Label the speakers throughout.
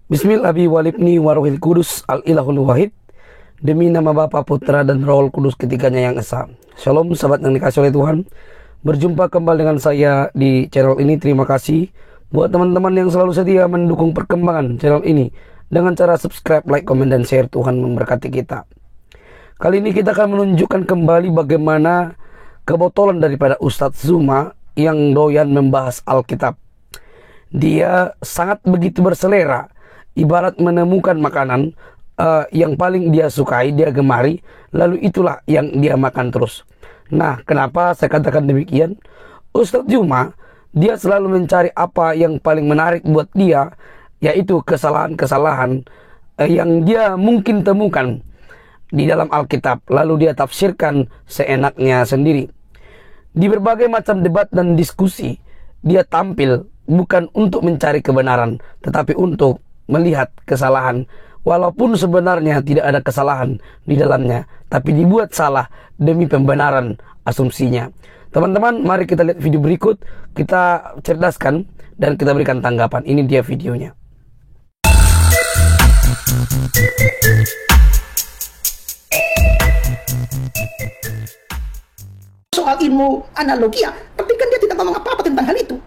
Speaker 1: Bismillahi walibni warohil kudus al-ilahul wahid. Demi nama Bapa, Putra, dan Roh Kudus ketiganya yang esa. Shalom sahabat yang dikasih oleh Tuhan. Berjumpa kembali dengan saya di channel ini. Terima kasih buat teman-teman yang selalu setia mendukung perkembangan channel ini dengan cara subscribe, like, komen, dan share. Tuhan memberkati kita. Kali ini kita akan menunjukkan kembali bagaimana kebotolan daripada Ustadz Zuma yang doyan membahas Alkitab. Dia sangat begitu berselera, ibarat menemukan makanan yang paling dia sukai, dia gemari, lalu itulah yang dia makan terus. Nah, kenapa saya katakan demikian? Ustadz Zuma, dia selalu mencari apa yang paling menarik buat dia, yaitu kesalahan-kesalahan yang dia mungkin temukan di dalam Alkitab, lalu dia tafsirkan seenaknya sendiri. Di berbagai macam debat dan diskusi, dia tampil bukan untuk mencari kebenaran, tetapi untuk melihat kesalahan. Walaupun sebenarnya tidak ada kesalahan di dalamnya, tapi dibuat salah demi pembenaran asumsinya. Teman-teman, mari kita lihat video berikut. Kita cerdaskan dan kita berikan tanggapan. Ini dia videonya.
Speaker 2: Soal ilmu analogi, tapi kan dia tidak ngomong apa-apa tentang hal itu.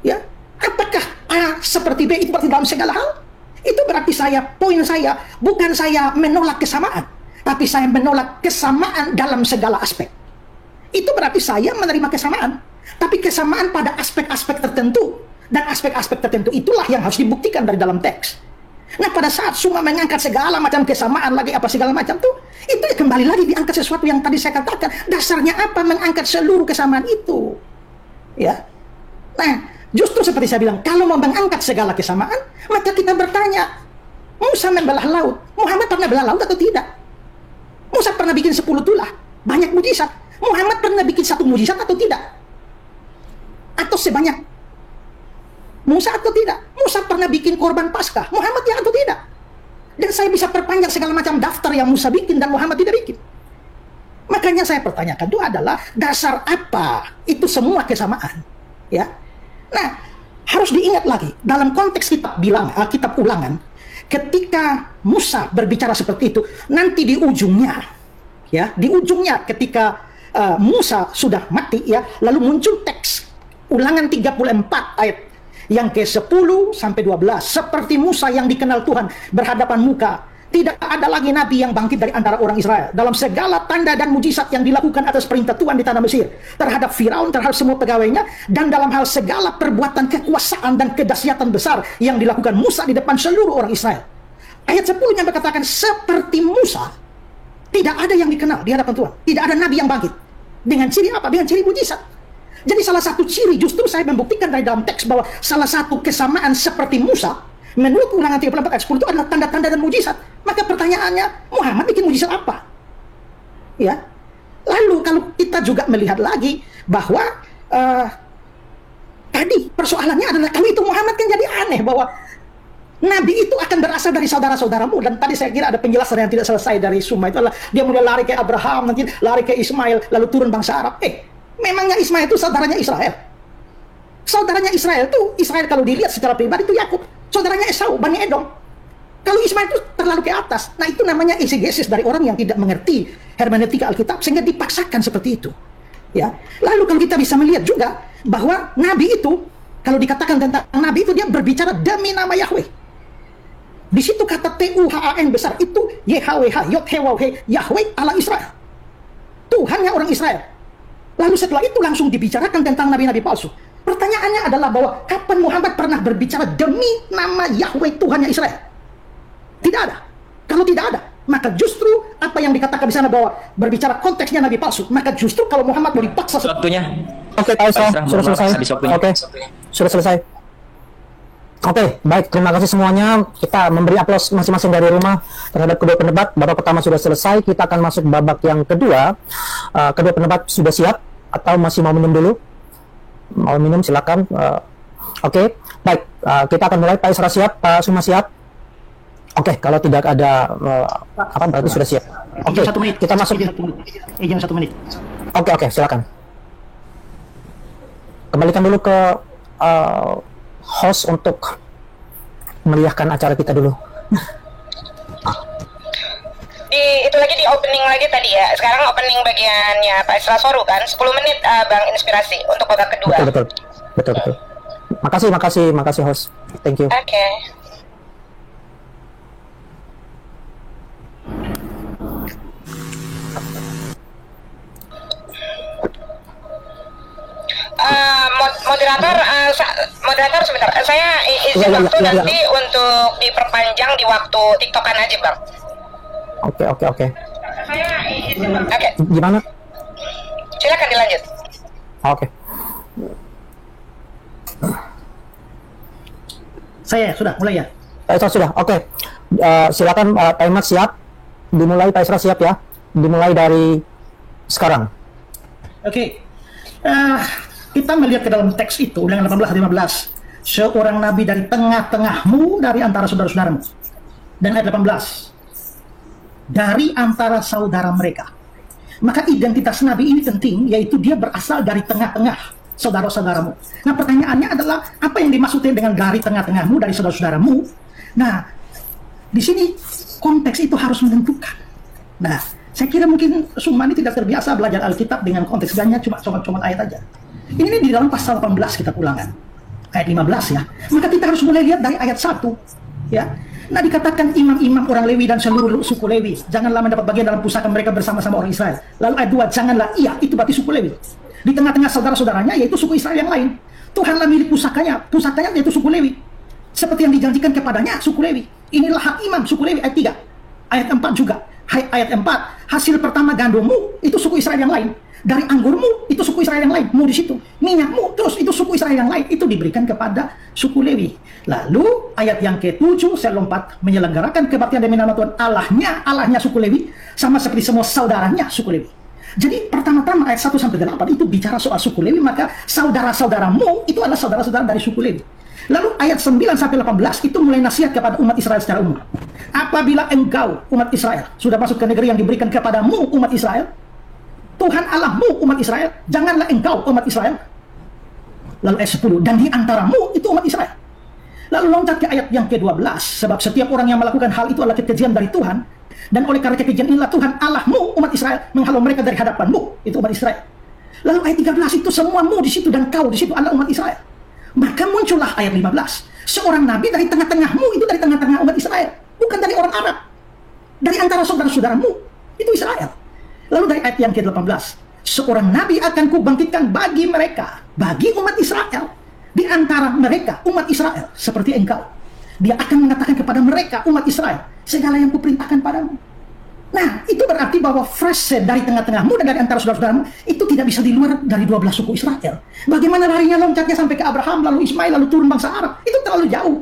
Speaker 2: Ya, apakah A seperti B itu berarti dalam segala hal? Itu berarti poin saya bukan saya menolak kesamaan, tapi saya menolak kesamaan dalam segala aspek. Itu berarti saya menerima kesamaan, tapi kesamaan pada aspek-aspek tertentu, dan aspek-aspek tertentu itulah yang harus dibuktikan dari dalam teks. Nah, pada saat Zuma mengangkat segala macam kesamaan lagi apa segala macam tuh, itu kembali lagi diangkat sesuatu yang tadi saya katakan. Dasarnya apa mengangkat seluruh kesamaan itu? Ya. Nah, justru seperti saya bilang, kalau mau mengangkat segala kesamaan, maka kita bertanya, Musa membelah laut, Muhammad pernah belah laut atau tidak? Musa pernah bikin 10 tulah, banyak mujizat. Muhammad pernah bikin 1 mujizat atau tidak? Atau sebanyak Musa atau tidak? Musa pernah bikin korban Paskah, Muhammad ya atau tidak? Dan saya bisa perpanjang segala macam daftar yang Musa bikin dan Muhammad tidak bikin. Makanya saya pertanyakan itu adalah dasar apa itu semua kesamaan, ya? Nah, harus diingat lagi dalam konteks kitab Ulangan, ketika Musa berbicara seperti itu, nanti di ujungnya, ya, di ujungnya ketika Musa sudah mati, ya, lalu muncul teks Ulangan 34 ayat yang ke-10 sampai 12. Seperti Musa yang dikenal Tuhan berhadapan muka, tidak ada lagi nabi yang bangkit dari antara orang Israel. Dalam segala tanda dan mujizat yang dilakukan atas perintah Tuhan di tanah Mesir, terhadap Firaun, terhadap semua pegawainya, dan dalam hal segala perbuatan kekuasaan dan kedahsyatan besar yang dilakukan Musa di depan seluruh orang Israel. Ayat 10 yang berkatakan, seperti Musa, tidak ada yang dikenal di hadapan Tuhan. Tidak ada nabi yang bangkit. Dengan ciri apa? Dengan ciri mujizat. Jadi salah satu ciri, justru saya membuktikan dari dalam teks bahwa salah satu kesamaan seperti Musa, menurut Ulangan 34 ayat 10 itu adalah tanda-tanda dan mujizat. Maka pertanyaannya, Muhammad bikin mujizat apa? Ya. Lalu kalau kita juga melihat lagi bahwa tadi persoalannya adalah kalau itu Muhammad kan jadi aneh bahwa Nabi itu akan berasal dari saudara-saudaramu. Dan tadi saya kira ada penjelasan yang tidak selesai dari Zuma. Itu adalah dia mulai lari ke Abraham, nanti lari ke Ismail, lalu turun bangsa Arab. Memangnya Ismail itu saudaranya Israel? Saudaranya Israel itu, Israel kalau dilihat secara pribadi itu Yakub. Saudaranya Esau, Bani Edom. Kalau Ismail itu terlalu ke atas. Nah, itu namanya exegesis dari orang yang tidak mengerti hermeneutika Alkitab sehingga dipaksakan seperti itu. Ya. Lalu kalau kita bisa melihat juga bahwa Nabi itu, kalau dikatakan tentang Nabi itu dia berbicara demi nama Yahweh. Di situ kata Tuhan besar itu YHWH, Yod-He-Waw-He, Yahweh Allah Israel. Tuhannya orang Israel. Lalu setelah itu langsung dibicarakan tentang nabi-nabi palsu. Pertanyaannya adalah bahwa kapan Muhammad pernah berbicara demi nama Yahweh Tuhannya Israel? Tidak ada. Kalau tidak ada, maka justru apa yang dikatakan di sana bahwa berbicara konteksnya nabi palsu, maka justru kalau Muhammad mau dipaksa
Speaker 3: waktunya.
Speaker 2: Oke, sudah selesai. Oke, sudah selesai. Oke, baik. Terima kasih semuanya. Kita memberi aplaus masing-masing dari rumah terhadap kedua pendebat. Babak pertama sudah selesai. Kita akan masuk babak yang kedua. Kedua pendebat sudah siap atau masih mau minum dulu? Mau minum silakan. Oke, baik. Kita akan mulai. Pak Isra siap, Pak Zuma siap. Oke, kalau tidak ada apa berarti sudah siap. Oke, kita masuk. Izin 1 menit. Oke, silakan. Kembalikan dulu ke host untuk
Speaker 3: meriahkan acara kita dulu.
Speaker 4: Itu lagi di opening lagi tadi ya. Sekarang opening bagiannya Pak Isra Soru kan 10 menit Bang Inspirasi untuk babak kedua.
Speaker 3: Betul. Makasih host. Thank you.
Speaker 4: Oke. Moderator sebentar. Saya izin waktu nanti untuk diperpanjang di waktu TikTokan aja, Bang.
Speaker 3: Oke.
Speaker 4: Saya izin. Oke.
Speaker 3: Gimana?
Speaker 4: Silakan dilanjut.
Speaker 3: Oke.
Speaker 2: Saya sudah mulai ya.
Speaker 3: Sudah. Oke. Silakan timer siap. Dimulai Pak Isra siap ya. Dimulai dari sekarang.
Speaker 2: Oke. Kita melihat ke dalam teks itu, Ulangan 18:15. Seorang nabi dari tengah-tengahmu, dari antara saudara-saudaramu. Dan ayat 18. Dari antara saudara mereka. Maka identitas nabi ini penting, yaitu dia berasal dari tengah-tengah saudara-saudaramu. Nah, pertanyaannya adalah, apa yang dimaksudkan dengan dari tengah-tengahmu, dari saudara-saudaramu? Nah, di sini konteks itu harus menentukan. Nah, saya kira mungkin Sumani tidak terbiasa belajar Alkitab dengan konteks, hanya cuma comot-comot ayat aja. Ini di dalam pasal 18 kita Ulangan, ayat 15 ya. Maka kita harus mulai lihat dari ayat 1 ya. Nah, dikatakan imam-imam orang Lewi dan seluruh suku Lewi janganlah mendapat bagian dalam pusaka mereka bersama-sama orang Israel. Lalu ayat 2, janganlah itu berarti suku Lewi. Di tengah-tengah saudara-saudaranya yaitu suku Israel yang lain. Tuhanlah milik pusakanya yaitu suku Lewi. Seperti yang dijanjikan kepadanya suku Lewi. Inilah hak imam suku Lewi, ayat 3. Ayat 4 juga. Ayat 4, hasil pertama gandummu itu suku Israel yang lain. Dari anggurmu itu suku Israel yang lain, mu di situ. Minyakmu terus itu suku Israel yang lain, itu diberikan kepada suku Lewi. Lalu ayat yang ke-7 saya lompat, menyelenggarakan kebaktian demi nama Tuhan Allahnya suku Lewi sama seperti semua saudaranya suku Lewi. Jadi pertama-tama ayat 1 sampai 8 itu bicara soal suku Lewi, maka saudara-saudaramu itu adalah saudara-saudara dari suku Lewi. Lalu ayat 9 sampai 18 itu mulai nasihat kepada umat Israel secara umum. Apabila engkau umat Israel sudah masuk ke negeri yang diberikan kepadamu umat Israel, Tuhan Allahmu umat Israel, janganlah engkau umat Israel. Lalu ayat 10, dan di antaramu itu umat Israel. Lalu loncat ke ayat yang ke-12, sebab setiap orang yang melakukan hal itu adalah kekejian dari Tuhan, dan oleh karena kekejian inilah Tuhan Allahmu umat Israel menghalau mereka dari hadapanmu, itu umat Israel. Lalu ayat 13 itu semuamu di situ dan kau di situ adalah umat Israel. Maka muncullah ayat 15, seorang nabi dari tengah-tengahmu, itu dari tengah-tengah umat Israel, bukan dari orang Arab, dari antara saudara-saudaramu, itu Israel. Lalu dari ayat yang ke-18, seorang nabi akan kubangkitkan bagi mereka, bagi umat Israel, di antara mereka umat Israel seperti engkau. Dia akan mengatakan kepada mereka umat Israel segala yang kuperintahkan padamu. Nah, itu berarti bahwa frase dari tengah-tengahmu dan dari antara saudara-saudaramu itu tidak bisa di luar dari 12 suku Israel. Bagaimana larinya loncatnya sampai ke Abraham, lalu Ismail, lalu turun bangsa Arab? Itu terlalu jauh.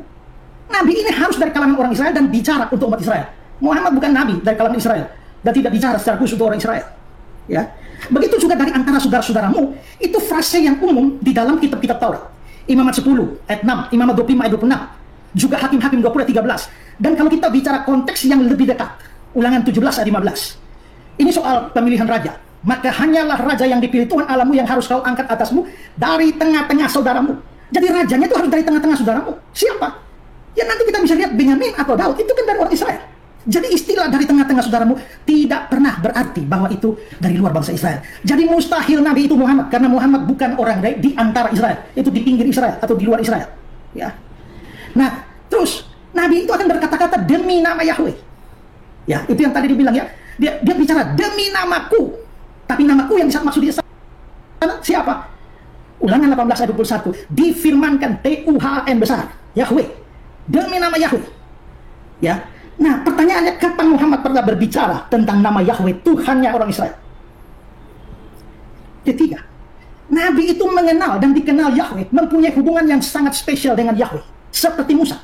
Speaker 2: Nabi ini harus dari kalangan orang Israel dan bicara untuk umat Israel. Muhammad bukan nabi dari kalangan Israel dan tidak bicara secara khusus untuk orang Israel. Ya, begitu juga dari antara saudara-saudaramu, itu frase yang umum di dalam kitab-kitab Taurat. Imamat 10 ayat 6, Imamat 25 ayat 26, juga Hakim-Hakim 20 ayat 13. Dan kalau kita bicara konteks yang lebih dekat, Ulangan 17 ayat 15. Ini soal pemilihan raja. Maka hanyalah raja yang dipilih Tuhan Allahmu yang harus kau angkat atasmu dari tengah-tengah saudaramu. Jadi rajanya itu harus dari tengah-tengah saudaramu. Siapa? Ya nanti kita bisa lihat Benyamin atau Daud, itu kan dari orang Israel. Jadi istilah dari tengah-tengah saudaramu tidak pernah berarti bahwa itu dari luar bangsa Israel. Jadi mustahil Nabi itu Muhammad, karena Muhammad bukan orang di antara Israel, itu di pinggir Israel atau di luar Israel. Ya. Nah, terus Nabi itu akan berkata-kata demi nama Yahweh. Ya, itu yang tadi dibilang ya. Dia bicara demi namaku. Tapi namaku yang maksud dia siapa? Ulangan 18 ayat 21. Difirmankan Tuhan besar, Yahweh. Demi nama Yahweh. Ya. Nah, pertanyaannya, kapan Muhammad pernah berbicara tentang nama Yahweh, Tuhannya orang Israel? Ketiga, Nabi itu mengenal dan dikenal Yahweh, mempunyai hubungan yang sangat spesial dengan Yahweh, seperti Musa.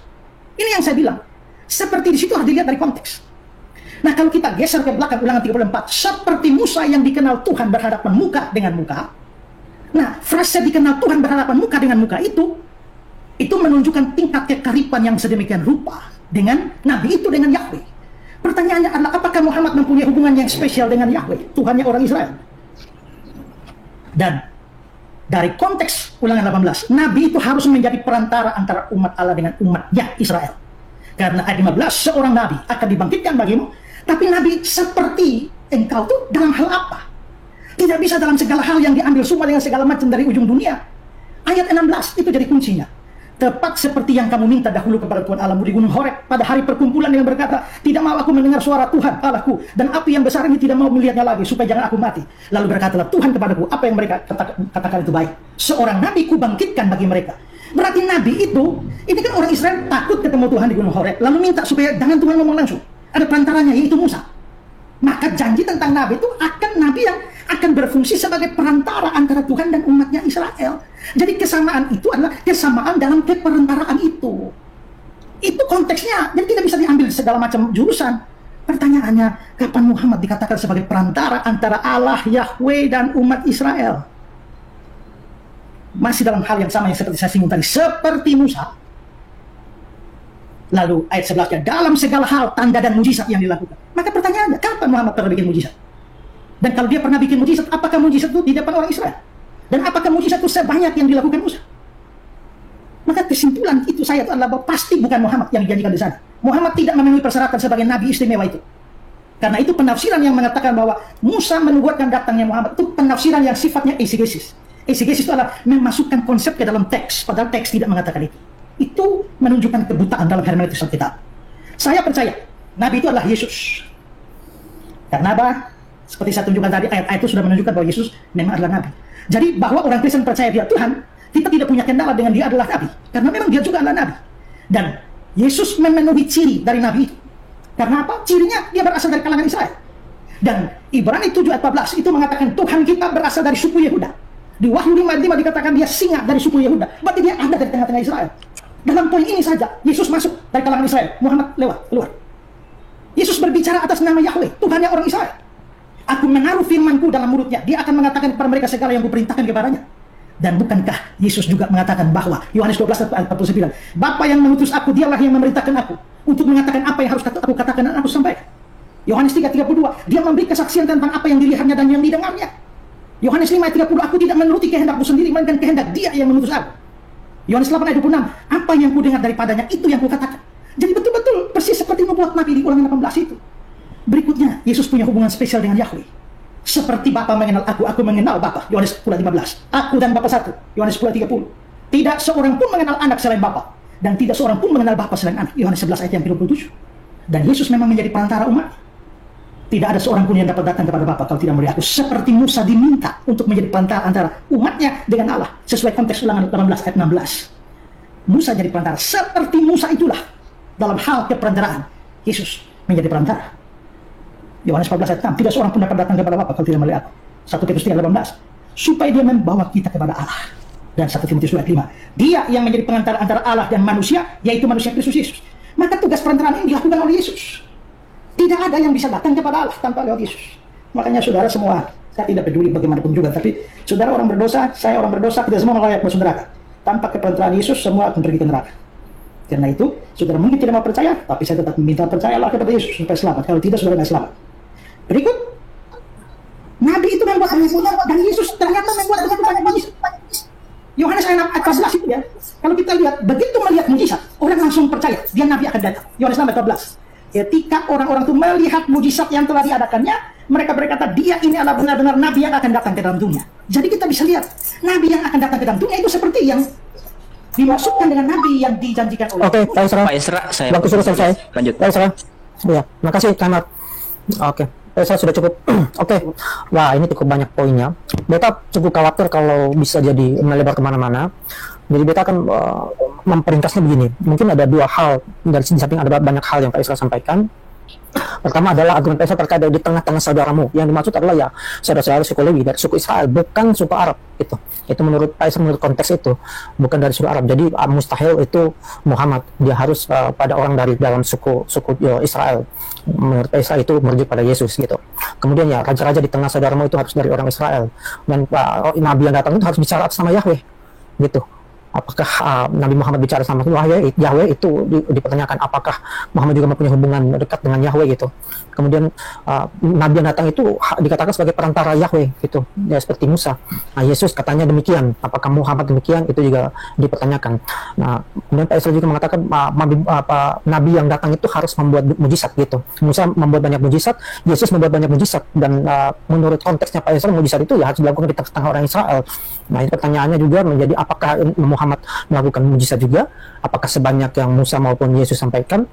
Speaker 2: Ini yang saya bilang, seperti di situ harus dilihat dari konteks. Nah, kalau kita geser ke belakang Ulangan 34, seperti Musa yang dikenal Tuhan berhadapan muka dengan muka. Nah, frase dikenal Tuhan berhadapan muka dengan muka itu menunjukkan tingkat kekaripan yang sedemikian rupa dengan Nabi itu dengan Yahweh. Pertanyaannya adalah, apakah Muhammad mempunyai hubungan yang spesial dengan Yahweh, Tuhannya orang Israel? Dan dari konteks Ulangan 18, Nabi itu harus menjadi perantara antara umat Allah dengan umatnya Israel. Karena ayat 15, seorang nabi akan dibangkitkan bagimu, tapi nabi seperti engkau tuh dalam hal apa? Tidak bisa dalam segala hal yang diambil semua dengan segala macam dari ujung dunia. Ayat 16 itu jadi kuncinya. Tepat seperti yang kamu minta dahulu kepada Tuhan Allahmu di Gunung Horeb pada hari perkumpulan yang berkata, tidak mau aku mendengar suara Tuhan Allahku, dan api yang besar ini tidak mau melihatnya lagi, supaya jangan aku mati. Lalu berkatalah Tuhan kepadaku, apa yang mereka katakan itu baik. Seorang nabi ku bangkitkan bagi mereka. Berarti nabi itu, ini kan orang Israel takut ketemu Tuhan di Gunung Horeb, lalu minta supaya jangan Tuhan ngomong langsung. Ada perantaranya, yaitu Musa. Maka janji tentang nabi itu akan nabi yang akan berfungsi sebagai perantara antara Tuhan dan umatnya Israel. Jadi kesamaan itu adalah kesamaan dalam keperantaraan itu. Itu konteksnya, jadi tidak bisa diambil segala macam jurusan. Pertanyaannya, kapan Muhammad dikatakan sebagai perantara antara Allah, Yahweh, dan umat Israel? Masih dalam hal yang sama yang seperti saya singgung tadi, seperti Musa. Lalu ayat 11-nya, dalam segala hal tanda dan mujizat yang dilakukan. Maka pertanyaannya, kapan Muhammad pernah bikin mujizat? Dan kalau dia pernah bikin mujizat, apakah mujizat itu di depan orang Israel? Dan apakah mujizat itu sebanyak yang dilakukan Musa? Maka kesimpulan itu saya adalah bahwa pasti bukan Muhammad yang dijanjikan di sana. Muhammad tidak memenuhi persyaratan sebagai nabi istimewa itu. Karena itu penafsiran yang mengatakan bahwa Musa menubuatkan datangnya Muhammad itu penafsiran yang sifatnya eisegesis. Eisegesis itu adalah memasukkan konsep ke dalam teks, padahal teks tidak mengatakan itu. Itu menunjukkan kebutaan dalam hermeneutik Alkitab. Saya percaya nabi itu adalah Yesus. Karena apa? Seperti saya tunjukkan tadi, ayat-ayat itu sudah menunjukkan bahwa Yesus memang adalah nabi. Jadi bahwa orang Kristen percaya dia Tuhan, kita tidak punya kendala dengan dia adalah nabi. Karena memang dia juga adalah nabi. Dan Yesus memenuhi ciri dari nabi itu. Karena apa? Cirinya dia berasal dari kalangan Israel. Dan Ibrani 7 ayat 14 itu mengatakan Tuhan kita berasal dari suku Yehuda. Di Wahyu 5 ayat 5 dikatakan dia singa dari suku Yehuda. Berarti dia ada dari tengah-tengah Israel. Dalam poin ini saja, Yesus masuk dari kalangan Israel. Muhammad lewat, keluar. Yesus berbicara atas nama Yahweh, Tuhannya orang Israel. Aku menaruh firmanku dalam mulutnya. Dia akan mengatakan kepada mereka segala yang kuperintahkan kepadanya. Dan bukankah Yesus juga mengatakan bahwa Yohanes 12 ayat 49, Bapa yang mengutus aku, dialah yang memerintahkan aku untuk mengatakan apa yang harus aku katakan dan aku sampaikan. Yohanes 3:32, dia memberi kesaksian tentang apa yang dilihatnya dan yang didengarnya. Yohanes 5 ayat 30, aku tidak menuruti kehendakku sendiri, melainkan kehendak dia yang mengutus aku. Yohanes 8 ayat 26, apa yang kudengar daripadanya itu yang kukatakan. Jadi betul-betul persis seperti nubuat Nabi di Ulangan 18 itu. Berikutnya, Yesus punya hubungan spesial dengan Yahweh. Seperti Bapa mengenal aku mengenal Bapa. Yohanes 10:15. Aku dan Bapa satu. Yohanes 10:30. Tidak seorang pun mengenal anak selain Bapa, dan tidak seorang pun mengenal Bapa selain anak. Yohanes 11 ayat yang 27. Dan Yesus memang menjadi perantara umat. Tidak ada seorang pun yang dapat datang kepada Bapa kalau tidak melalui aku. Seperti Musa diminta untuk menjadi perantara antara umatnya dengan Allah. Sesuai konteks Ulangan 18 ayat 16. Musa jadi perantara. Seperti Musa itulah dalam hal keperantaraan. Yesus menjadi perantara. Yohanes 14 ayat 6. Tidak seorang pun dapat datang kepada Bapa kalau tidak melalui aku. 1 Petrus 3:18. Supaya dia membawa kita kepada Allah. Dan 1 Timotius ayat 5. Dia yang menjadi pengantar antara Allah dan manusia, yaitu manusia Kristus Yesus. Maka tugas perantaraan ini dilakukan oleh Yesus. Tidak ada yang bisa datang kepada Allah tanpa lewat Yesus. Makanya saudara semua, saya tidak peduli bagaimanapun juga, tapi saudara orang berdosa, saya orang berdosa, kita semua layak masuk neraka. Tanpa keperantaraan Yesus, semua akan pergi ke neraka. Karena itu, saudara mungkin tidak mau percaya, tapi saya tetap meminta percayalah kepada Yesus supaya selamat. Kalau tidak, saudara tidak selamat. Berikut, Nabi itu membuat dan Yesus ternyata membuat banyak mujizat. Yohanes ayat 14 itu ya. Kalau kita lihat, begitu melihat mujizat, orang langsung percaya dia Nabi akan datang. Yohanes 14. Ketika orang-orang itu melihat mujizat yang telah diadakannya, mereka berkata, dia ini adalah benar-benar Nabi yang akan datang ke dalam dunia. Jadi kita bisa lihat, Nabi yang akan datang ke dalam dunia itu seperti yang dimaksudkan dengan Nabi yang dijanjikan oleh
Speaker 3: Oke, Pak Isra.
Speaker 5: Pak Isra, saya
Speaker 3: Waktu sudah selesai.
Speaker 5: lanjut.
Speaker 3: Pak Isra. Ya, makasih Kamat. Oke, Pak Isra sudah cukup. Oke, wah ini cukup banyak poinnya. Beta cukup khawatir kalau bisa jadi melebar kemana-mana. Jadi beta akan memperingkasnya begini. Mungkin ada dua hal, dari samping ada banyak hal yang Pak Isra sampaikan. Pertama adalah argumen Pak Isra terkait di tengah-tengah saudaramu. Yang dimaksud adalah ya saudara-saudara suku Lewi dari suku Israel, bukan suku Arab. Itu menurut Pak Isra, menurut konteks itu bukan dari suku Arab. Jadi mustahil itu Muhammad, dia harus pada orang dari dalam suku Israel. Menurut Pak Isra itu merujuk pada Yesus gitu. Kemudian ya raja-raja di tengah saudaramu itu harus dari orang Israel. Dan Nabi yang datang itu harus bicara atas nama Yahweh gitu. apakah Nabi Muhammad bicara sama Yahweh itu dipertanyakan, apakah Muhammad juga mempunyai hubungan dekat dengan Yahweh gitu. Kemudian Nabi yang datang itu dikatakan sebagai perantara Yahweh gitu, ya, seperti Musa. Nah, Yesus katanya demikian, apakah Muhammad demikian, itu juga dipertanyakan. Nah, kemudian Pak Esra juga mengatakan Nabi yang datang itu harus membuat mujizat gitu. Musa membuat banyak mujizat, Yesus membuat banyak mujizat, dan menurut konteksnya Pak Esra, mujizat itu ya harus dilakukan di tengah-tengah orang Israel. Nah, ini pertanyaannya juga menjadi, apakah Muhammad melakukan mujizat juga? Apakah sebanyak yang Musa maupun Yesus sampaikan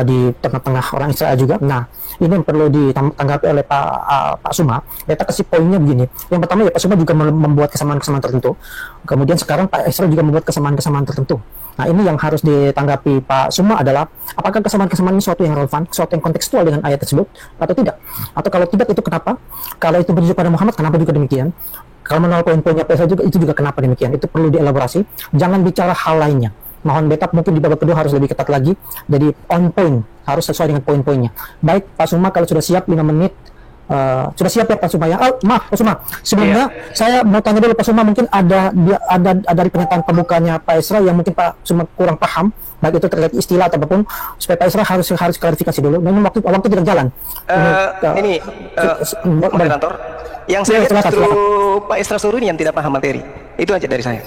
Speaker 3: di tengah-tengah orang Israel juga? Nah, ini yang perlu ditanggapi oleh Pak Suma. Kita kasih poinnya begini. Yang pertama ya, Pak Suma juga membuat kesamaan-kesamaan tertentu. Kemudian sekarang Pak Esra juga membuat kesamaan-kesamaan tertentu. Nah, ini yang harus ditanggapi Pak Suma adalah, apakah kesamaan-kesamaan ini sesuatu yang relevan, sesuatu yang kontekstual dengan ayat tersebut, atau tidak? Atau kalau tidak, itu kenapa? Kalau itu merujuk pada Muhammad, kenapa juga demikian? Kalau menolak poin-poinnya Pak Esra juga, itu juga kenapa demikian? Itu perlu dielaborasi. Jangan bicara hal lainnya. Mohon betap mungkin di babak kedua harus lebih ketat lagi. Jadi on point, harus sesuai dengan poin-poinnya. Baik Pak Suma, kalau sudah siap 5 menit. Sudah siap ya Pak Suma ya? Maaf Pak Suma, sebelumnya saya mau tanya dulu Pak Suma, mungkin ada dari pernyataan pembukanya Pak Esra yang mungkin Pak Suma kurang paham, baik itu terkait istilah atau apapun, supaya Pak Esra harus klarifikasi dulu. Memang waktu tidak jalan.
Speaker 5: Moderator, yang saya lihat justru Pak Esra Suru ini yang tidak paham materi. Itu aja dari saya.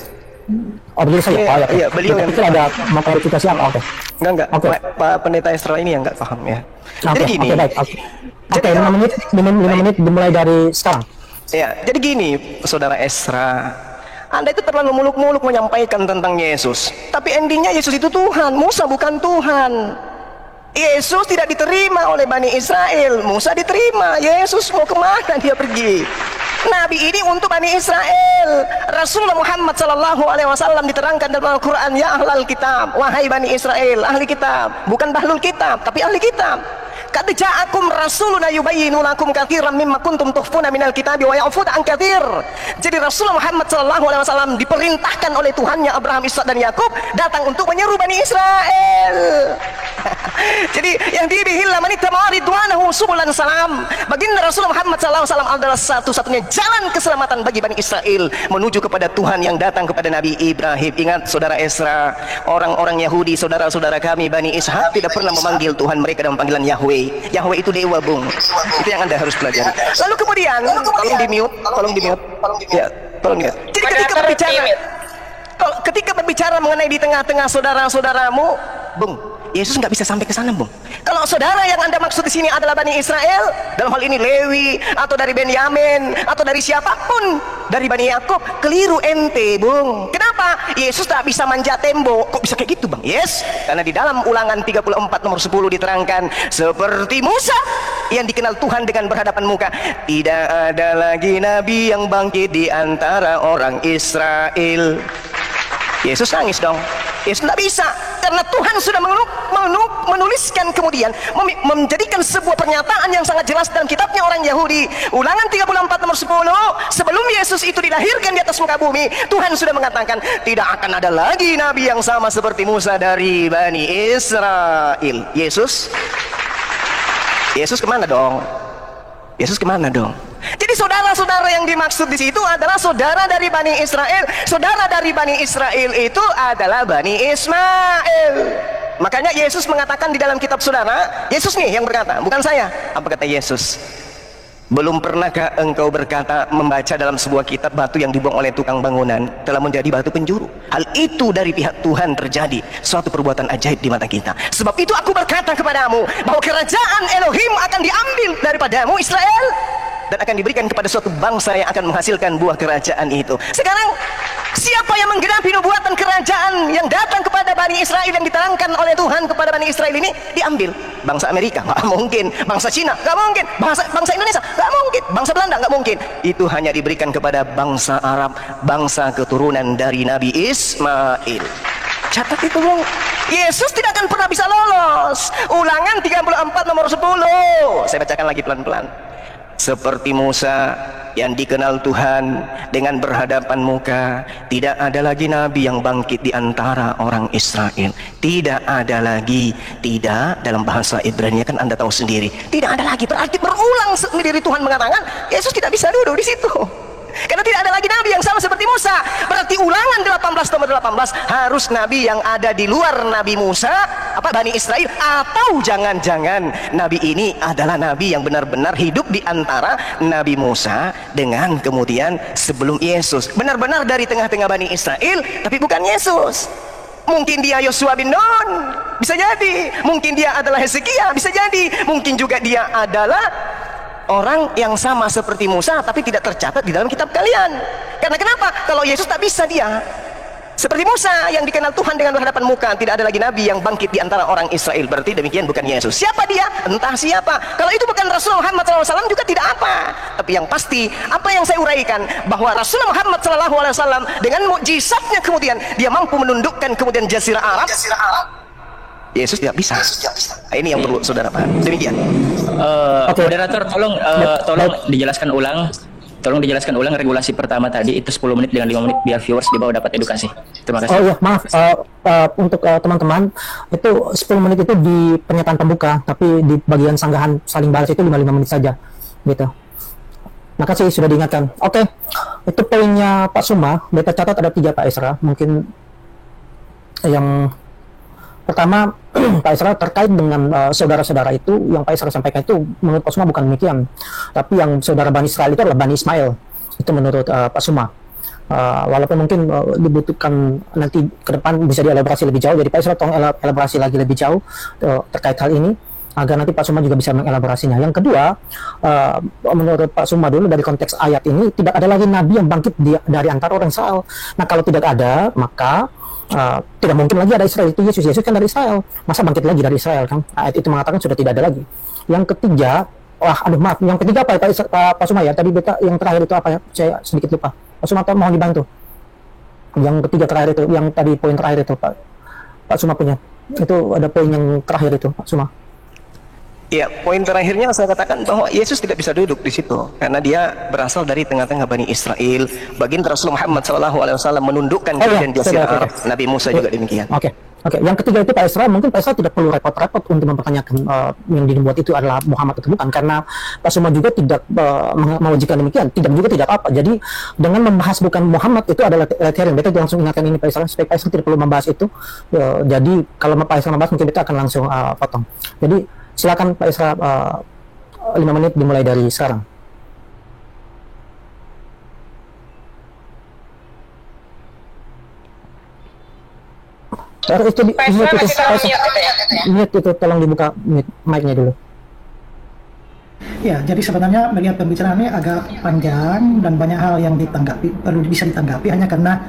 Speaker 3: Oh, begitu saja.
Speaker 5: Iya, beliau yang
Speaker 3: ada klarifikasi apa? Oke.
Speaker 5: Enggak.
Speaker 3: Okay.
Speaker 5: Pak Pendeta Esra ini yang enggak paham ya. Jadi gini.
Speaker 3: Oke, 5 menit dimulai dari sekarang.
Speaker 5: Ya, jadi gini, Saudara Esra. Anda itu terlalu muluk-muluk menyampaikan tentang Yesus. Tapi endingnya Yesus itu Tuhan, Musa bukan Tuhan. Yesus tidak diterima oleh Bani Israel, Musa diterima. Yesus mau kemana dia pergi? Nabi ini untuk Bani Israel. Rasulullah Muhammad SAW diterangkan dalam Al-Quran, ya ahlal kitab, wahai Bani Israel, ahli kitab, bukan bahlul kitab, tapi ahli kitab. Qad ja'akum rasuluna yubayyinu lakum katsiran mimma kuntum tukhfuna minal kitabi wa ya'fu an katsir. Jadi Rasulullah Muhammad SAW diperintahkan oleh Tuhannya Abraham, Ishak dan Yakub datang untuk menyeru Bani Israel. Jadi yang dibihillah man ittaba ridwanahu subulan salam. Baginda Rasulullah Muhammad SAW adalah satu-satunya jalan keselamatan bagi Bani Israel menuju kepada Tuhan yang datang kepada Nabi Ibrahim. Ingat Saudara Esra, orang-orang Yahudi, saudara-saudara kami Bani Ishak tidak pernah memanggil Tuhan mereka dengan panggilan Yahweh. Yahweh itu dewa, Bung. Itu yang Anda harus pelajari. Lalu kemudian, tolong di mute. Ya, tolong di mute. Jadi ketika berbicara mengenai di tengah-tengah saudara-saudaramu, Bung, Yesus nggak bisa sampai ke sana, Bung. Kalau saudara yang Anda maksud di sini adalah Bani Israel, dalam hal ini Lewi atau dari Benyamin atau dari siapapun dari Bani Yakub, keliru ente, Bung. Kenapa? Yesus tak bisa manjat tembok. Kok bisa kayak gitu, Bang? Yes, karena di dalam Ulangan 34 nomor 10 diterangkan, seperti Musa yang dikenal Tuhan dengan berhadapan muka, tidak ada lagi nabi yang bangkit di antara orang Israel. Yesus nangis dong. Yesus tidak bisa, karena Tuhan sudah menuliskan kemudian menjadikan sebuah pernyataan yang sangat jelas dalam kitabnya orang Yahudi. Ulangan 34 nomor 10, sebelum Yesus itu dilahirkan di atas muka bumi, Tuhan sudah mengatakan tidak akan ada lagi nabi yang sama seperti Musa dari Bani Israel. Yesus kemana dong? Yesus kemana dong? Jadi saudara-saudara yang dimaksud di situ adalah saudara dari Bani Israel. Saudara dari Bani Israel itu adalah Bani Ismail. Makanya Yesus mengatakan di dalam kitab saudara, Yesus nih yang berkata, bukan saya. Apa kata Yesus? Belum pernahkah engkau berkata, membaca dalam sebuah kitab, batu yang dibuang oleh tukang bangunan telah menjadi batu penjuru? Hal itu dari pihak Tuhan terjadi, suatu perbuatan ajaib di mata kita. Sebab itu aku berkata kepadamu bahwa kerajaan Elohim akan diambil daripadamu Israel dan akan diberikan kepada suatu bangsa yang akan menghasilkan buah kerajaan itu. Sekarang siapa yang menggenapi nubuatan kerajaan yang datang kepada Bani Israel yang diterangkan oleh Tuhan kepada Bani Israel ini? Diambil. Bangsa Amerika nggak mungkin, bangsa Cina nggak mungkin, bangsa Indonesia nggak mungkin, bangsa Belanda nggak mungkin. Itu hanya diberikan kepada bangsa Arab, bangsa keturunan dari Nabi Ismail. Catat itu, Bung. Yesus tidak akan pernah bisa lolos. Ulangan 34 nomor 10. Saya bacakan lagi pelan-pelan. Seperti Musa yang dikenal Tuhan dengan berhadapan muka, tidak ada lagi nabi yang bangkit di antara orang Israel. Tidak ada lagi. Tidak, dalam bahasa Ibrani kan Anda tahu sendiri, tidak ada lagi, berarti berulang sendiri Tuhan mengatakan Yesus tidak bisa duduk di situ. Karena tidak ada lagi nabi yang sama seperti Musa. Berarti Ulangan 18 nomor 18 harus nabi yang ada di luar Nabi Musa, Bani Israel, atau jangan-jangan nabi ini adalah nabi yang benar-benar hidup di antara Nabi Musa dengan kemudian sebelum Yesus. Benar-benar dari tengah-tengah Bani Israel, tapi bukan Yesus. Mungkin dia Yosua bin Nun, bisa jadi. Mungkin dia adalah Hezekia, bisa jadi. Mungkin juga dia adalah orang yang sama seperti Musa, tapi tidak tercatat di dalam kitab kalian. Karena kenapa? Kalau Yesus tak bisa dia seperti Musa yang dikenal Tuhan dengan berhadapan muka. Tidak ada lagi nabi yang bangkit di antara orang Israel. Berarti demikian bukan Yesus. Siapa dia? Entah siapa. Kalau itu bukan Rasulullah Muhammad SAW juga tidak apa. Tapi yang pasti, apa yang saya uraikan, bahwa Rasulullah Muhammad SAW dengan mukjizatnya kemudian dia mampu menundukkan kemudian Jazirah Arab. Yesus tidak bisa. Ini yang perlu saudara paham. Demikian.
Speaker 6: Moderator, tolong dijelaskan ulang. Tolong dijelaskan ulang regulasi pertama tadi, itu 10 menit dengan 5 menit biar viewers di bawah dapat edukasi. Terima kasih.
Speaker 3: Oh iya, maaf, untuk teman-teman, itu 10 menit itu di pernyataan pembuka, tapi di bagian sanggahan saling balas itu 5 menit saja, gitu. Makasih sudah diingatkan. Oke, itu poinnya Pak Suma. Beta catat ada 3 Pak Isra. Mungkin yang pertama, Pak Isra terkait dengan saudara-saudara itu, yang Pak Isra sampaikan itu menurut Pak Suma bukan demikian. Tapi yang saudara Bani Israel itu adalah Bani Ismail. Itu menurut Pak Suma. Walaupun mungkin dibutuhkan nanti ke depan bisa dielaborasi lebih jauh. Jadi Pak Isra tolong elaborasi lagi lebih jauh terkait hal ini, agar nanti Pak Suma juga bisa mengelaborasinya. Yang kedua, menurut Pak Suma dulu dari konteks ayat ini, tidak ada lagi nabi yang bangkit dari antara orang Israel. Nah, kalau tidak ada, maka tidak mungkin lagi ada Israel itu Yesus. Yesus kan dari Israel, masa bangkit lagi dari Israel kan? Ayat itu mengatakan sudah tidak ada lagi. Yang ketiga, yang ketiga apa ya Pak Suma ya? Tadi beta yang terakhir itu apa ya? Saya sedikit lupa. Pak Suma mohon dibantu. Yang ketiga terakhir itu, yang tadi poin terakhir itu Pak Suma punya. Itu ada poin yang terakhir itu Pak Suma.
Speaker 5: Ya, poin terakhirnya saya katakan bahwa Yesus tidak bisa duduk di situ karena dia berasal dari tengah-tengah Bani Israel. Baginda Rasulullah Muhammad SAW menundukkan kemudian Jazirah Arab. Nabi Musa juga demikian.
Speaker 3: Oke. Yang ketiga itu Pak Isra, mungkin Pak Isra tidak perlu repot-repot untuk mempertanyakan yang dibuat itu adalah Muhammad atau bukan, karena Pak Suma juga tidak mewajibkan demikian, tidak apa. Jadi dengan membahas bukan Muhammad itu adalah hearing. Kita langsung ingatkan ini Pak Isra, supaya Pak Isra tidak perlu membahas itu. Jadi kalau Pak Isra membahas mungkin kita akan langsung potong. Jadi silakan Pak Isra, 5 menit dimulai dari sekarang. Itu itu tolong dibuka mic-nya dulu.
Speaker 2: Ya, jadi sebenarnya melihat pembicaraannya agak panjang dan banyak hal yang perlu bisa ditanggapi hanya karena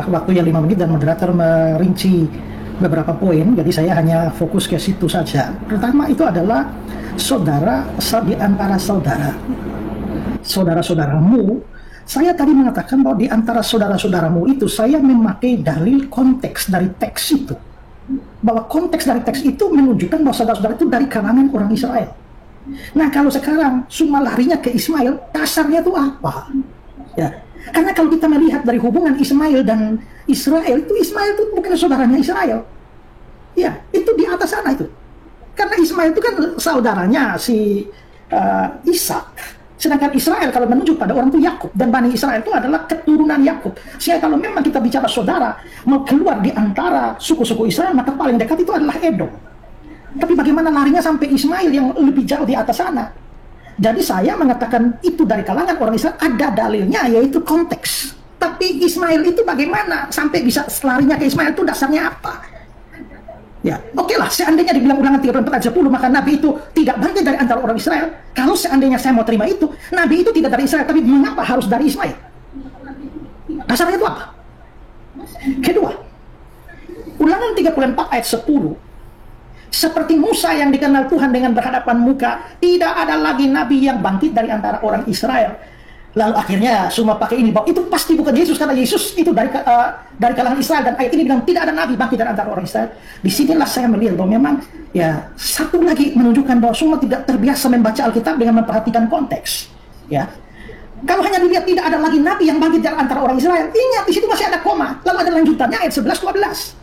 Speaker 2: waktunya 5 menit dan moderator merinci beberapa poin, jadi saya hanya fokus ke situ saja. Pertama itu adalah saudara di antara saudara-saudaramu. Saya tadi mengatakan bahwa di antara saudara-saudaramu itu saya memakai dalil konteks dari teks itu, bahwa konteks dari teks itu menunjukkan bahwa saudara-saudara itu dari kalangan orang Israel. Nah, kalau sekarang semua larinya ke Ismail, dasarnya itu apa? Ya, karena kalau kita melihat dari hubungan Ismail dan Israel, itu Ismail itu bukan saudaranya Israel. Ya, itu di atas sana itu. Karena Ismail itu kan saudaranya si Ishak. Sedangkan Israel kalau menunjuk pada orang itu Yakub, dan Bani Israel itu adalah keturunan Yakub. Sehingga kalau memang kita bicara saudara mau keluar di antara suku-suku Israel, maka paling dekat itu adalah Edom. Tapi bagaimana larinya sampai Ismail yang lebih jauh di atas sana? Jadi saya mengatakan itu dari kalangan orang Israel, ada dalilnya yaitu konteks. Tapi Ismail itu bagaimana sampai bisa larinya ke Ismail, itu dasarnya apa? Ya, oke lah, seandainya dibilang Ulangan 34 ayat 10, maka Nabi itu tidak bangkit dari antara orang Israel. Kalau seandainya saya mau terima itu, Nabi itu tidak dari Israel, tapi mengapa harus dari Ismail? Dasarnya itu apa? Kedua, Ulangan 34 ayat 10, seperti Musa yang dikenal Tuhan dengan berhadapan muka, tidak ada lagi Nabi yang bangkit dari antara orang Israel. Lalu akhirnya semua pakai ini, bahwa itu pasti bukan Yesus, karena Yesus itu dari kalangan Israel, dan ayat ini bilang tidak ada nabi bangkit dari antara orang Israel. Disinilah saya melihat bahwa memang ya satu lagi menunjukkan bahwa semua tidak terbiasa membaca Alkitab dengan memperhatikan konteks. Ya, kalau hanya dilihat tidak ada lagi nabi yang bangkit dari antara orang Israel, ingat di situ masih ada koma, lalu ada lanjutannya ayat 11-12.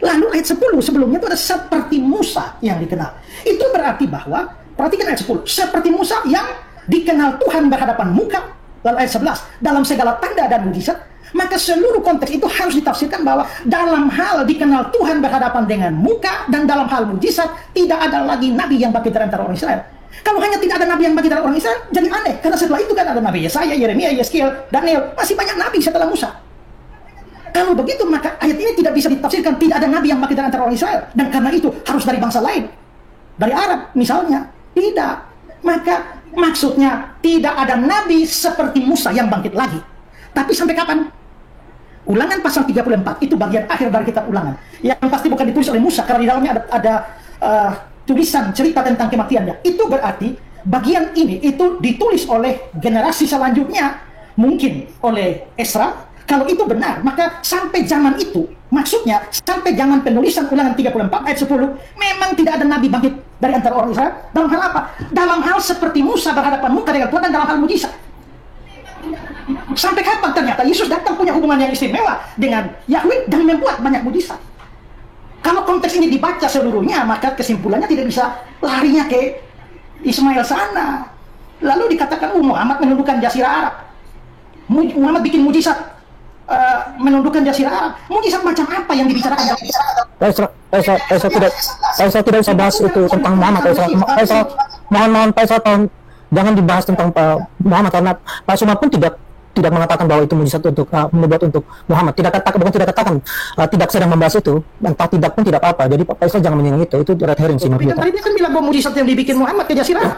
Speaker 2: Lalu ayat 10 sebelumnya itu ada seperti Musa yang dikenal. Itu berarti bahwa, perhatikan ayat 10, seperti Musa yang dikenal Tuhan berhadapan muka, lalu ayat 11, dalam segala tanda dan mujizat, maka seluruh konteks itu harus ditafsirkan bahwa dalam hal dikenal Tuhan berhadapan dengan muka dan dalam hal mujizat tidak ada lagi nabi yang bangkit dari antara orang Israel. Kalau hanya tidak ada nabi yang bangkit dari orang Israel, jadi aneh, karena setelah itu kan ada nabi Yesaya, Yeremia, Yeskiel, Daniel, masih banyak nabi setelah Musa. Kalau begitu maka ayat ini tidak bisa ditafsirkan tidak ada nabi yang bangkit dari antara orang Israel, dan karena itu harus dari bangsa lain, dari Arab misalnya. Tidak. Maka maksudnya tidak ada nabi seperti Musa yang bangkit lagi. Tapi sampai kapan? Ulangan pasal 34 itu bagian akhir dari kitab Ulangan, yang pasti bukan ditulis oleh Musa karena di dalamnya ada tulisan cerita tentang kematiannya. Itu berarti bagian ini itu ditulis oleh generasi selanjutnya, mungkin oleh Esra. Kalau itu benar, maka sampai zaman itu, maksudnya sampai zaman penulisan Ulangan 34 ayat 10, memang tidak ada nabi bangkit dari antara orang Israel. Dalam hal apa? Dalam hal seperti Musa berhadapan muka dengan Tuhan dan dalam hal mujizat. Sampai kapan ternyata Yesus datang punya hubungan yang istimewa dengan Yahweh dan membuat banyak mujizat. Kalau konteks ini dibaca seluruhnya, maka kesimpulannya tidak bisa larinya ke Ismail sana. Lalu dikatakan Muhammad menundukkan Jazirah Arab. Muhammad bikin mujizat menundukkan Jazirah Arab. Mujizat macam apa yang dibicarakan?
Speaker 3: Saya tidak bisa bahas itu tentang Muhammad. Mohon Pak Isra, jangan dibahas tentang Muhammad, karena Pak Suma pun tidak mengatakan bahwa itu mujizat untuk membuat untuk Muhammad. Tidak sedang membahas itu, entah tidak pun tidak apa-apa. Jadi Pak Isra jangan menyinggung itu red herring sih menurut kita.
Speaker 2: Tadi kan bilang bahwa mujizat yang dibikin Muhammad ke Jazirah.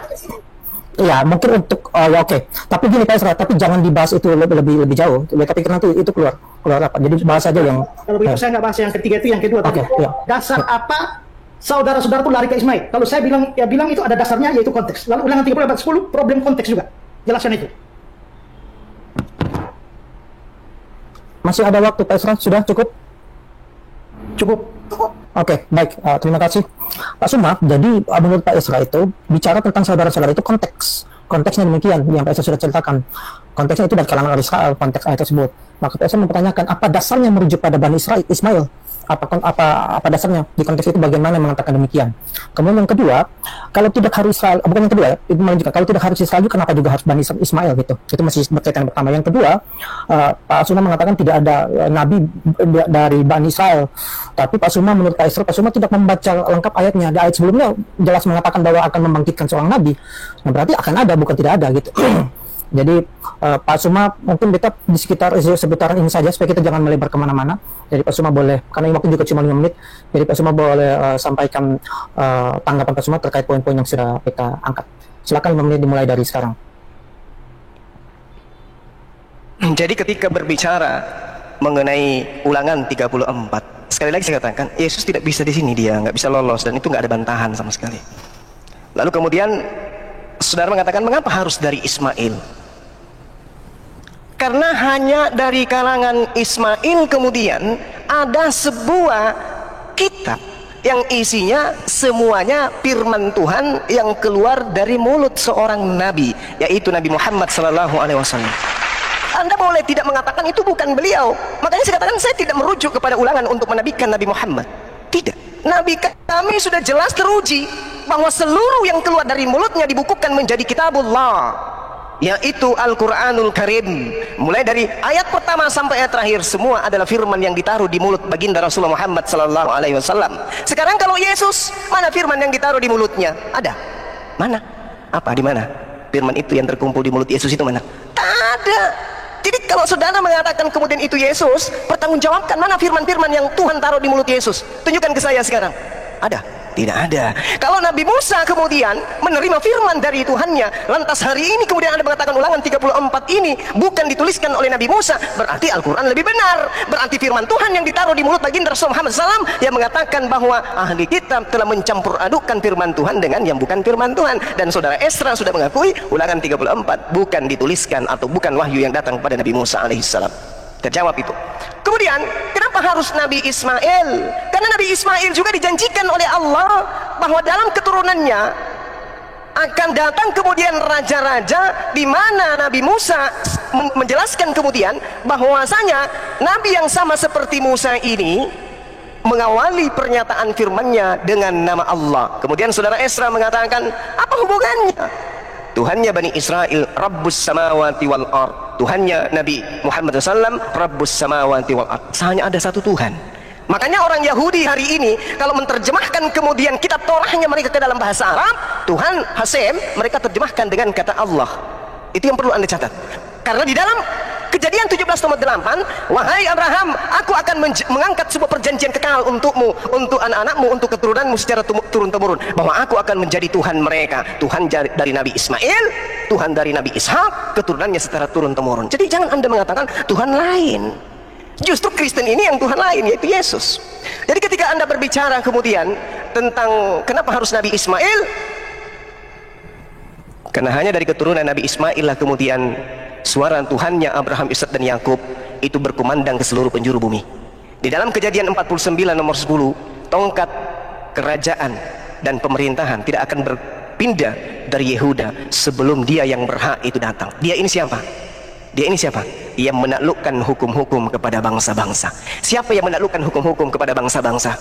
Speaker 3: Iya, mungkin untuk ya oke. Tapi gini Pak Isra, tapi jangan dibahas itu lebih jauh. Tapi nanti itu keluar apa. Jadi bahas aja yang
Speaker 2: kalau begitu saya nggak bahas yang ketiga itu, yang kedua tadi.
Speaker 3: Ya.
Speaker 2: Dasar apa saudara-saudara itu lari ke Ismail? Kalau saya bilang itu ada dasarnya, yaitu konteks. Lalu Ulangan 34:10 problem konteks juga. Jelaskan itu.
Speaker 3: Masih ada waktu Pak Isra, sudah cukup?
Speaker 2: Cukup.
Speaker 3: Oke, baik. Terima kasih Pak Suma. Jadi menurut Pak Isra itu bicara tentang saudara-saudara itu konteksnya demikian yang Pak Isra sudah ceritakan. Konteksnya itu dari kalangan orang Israel, konteks ayat tersebut. Maka Pak Isra mempertanyakan apa dasarnya merujuk pada Bani Israel, Ismail? Apa dasarnya di konteks itu, bagaimana mengatakan demikian? Kemudian yang kedua, kalau tidak harus Israel, bukan yang kedua ya, itu menunjukkan kalau tidak harus Israel, kenapa juga harus Bani Ismail gitu? Itu masih berkaitan yang pertama. Yang kedua, Pak Suma mengatakan tidak ada nabi dari Bani Israel, tapi Pak Suma menurut Pak Suma tidak membaca lengkap ayatnya. Di ayat sebelumnya jelas mengatakan bahwa akan membangkitkan seorang nabi, nah, berarti akan ada, bukan tidak ada gitu. Jadi Pak Suma mungkin kita di seputaran ini saja supaya kita jangan melebar kemana-mana. Jadi Pak Suma boleh, karena waktu juga cuma 5 menit, jadi Pak Suma boleh sampaikan tanggapan Pak Suma terkait poin-poin yang sudah kita angkat. Silakan 5 menit dimulai dari sekarang.
Speaker 5: Jadi ketika berbicara mengenai Ulangan 34, sekali lagi saya katakan Yesus tidak bisa di sini, dia nggak bisa lolos, dan itu nggak ada bantahan sama sekali. Lalu kemudian saudara mengatakan mengapa harus dari Ismail? Karena hanya dari kalangan Ismail kemudian ada sebuah kitab yang isinya semuanya firman Tuhan yang keluar dari mulut seorang nabi, yaitu Nabi Muhammad SAW. Anda boleh tidak mengatakan itu bukan beliau. Makanya saya katakan saya tidak merujuk kepada Ulangan untuk menabikan Nabi Muhammad. Tidak. Nabi kami sudah jelas teruji bahwa seluruh yang keluar dari mulutnya dibukukan menjadi kitabullah, yaitu Al-Quranul Karim. Mulai dari ayat pertama sampai ayat terakhir semua adalah firman yang ditaruh di mulut baginda Rasulullah Muhammad SAW. Sekarang kalau Yesus, mana firman yang ditaruh di mulutnya? Ada? Mana? Apa? Di mana? Firman itu yang terkumpul di mulut Yesus itu mana? Tak ada. Jadi kalau saudara mengatakan kemudian itu Yesus, pertanggungjawabkan mana firman-firman yang Tuhan taruh di mulut Yesus. Tunjukkan ke saya sekarang. Ada? Tidak ada. Kalau Nabi Musa kemudian menerima firman dari Tuhannya, lantas hari ini kemudian Anda mengatakan Ulangan 34 ini bukan dituliskan oleh Nabi Musa, berarti Al-Quran lebih benar. Berarti firman Tuhan yang ditaruh di mulut baginda Rasulullah Muhammad SAW yang mengatakan bahwa ahli kitab telah mencampur adukan firman Tuhan dengan yang bukan firman Tuhan. Dan saudara Esra sudah mengakui Ulangan 34 bukan dituliskan atau bukan wahyu yang datang kepada Nabi Musa alaihissalam. Terjawab itu. Kemudian kenapa harus Nabi Ismail? Karena Nabi Ismail juga dijanjikan oleh Allah bahwa dalam keturunannya akan datang kemudian raja-raja, di mana Nabi Musa menjelaskan kemudian bahwasanya Nabi yang sama seperti Musa ini mengawali pernyataan firman-Nya dengan nama Allah. Kemudian saudara Esra mengatakan, apa hubungannya Tuhannya Bani Israel, Rabbus samawati wal ard. Tuhannya Nabi Muhammad SAW, Rabbus samawati wal ard. Hanya ada satu Tuhan. Makanya orang Yahudi hari ini kalau menerjemahkan kemudian kitab Torahnya mereka ke dalam bahasa Arab, Tuhan Hasem, mereka terjemahkan dengan kata Allah. Itu yang perlu Anda catat. Karena di dalam Kejadian 17:8, wahai Abraham, aku akan mengangkat sebuah perjanjian kekal untukmu, untuk anak-anakmu, untuk keturunanmu secara turun-temurun, bahwa aku akan menjadi Tuhan mereka, Tuhan dari Nabi Ismail, Tuhan dari Nabi Ishak, keturunannya secara turun-temurun. Jadi jangan Anda mengatakan Tuhan lain. Justru Kristen ini yang Tuhan lain, yaitu Yesus. Jadi ketika Anda berbicara kemudian tentang kenapa harus Nabi Ismail, karena hanya dari keturunan Nabi Ismail lah kemudian suara Tuhannya Abraham, Ishak dan Yakub itu berkumandang ke seluruh penjuru bumi. Di dalam Kejadian 49 nomor 10, tongkat kerajaan dan pemerintahan tidak akan berpindah dari Yehuda sebelum dia yang berhak itu datang. Dia ini siapa? Dia ini siapa? Yang menaklukkan hukum-hukum kepada bangsa-bangsa. Siapa yang menaklukkan hukum-hukum kepada bangsa-bangsa?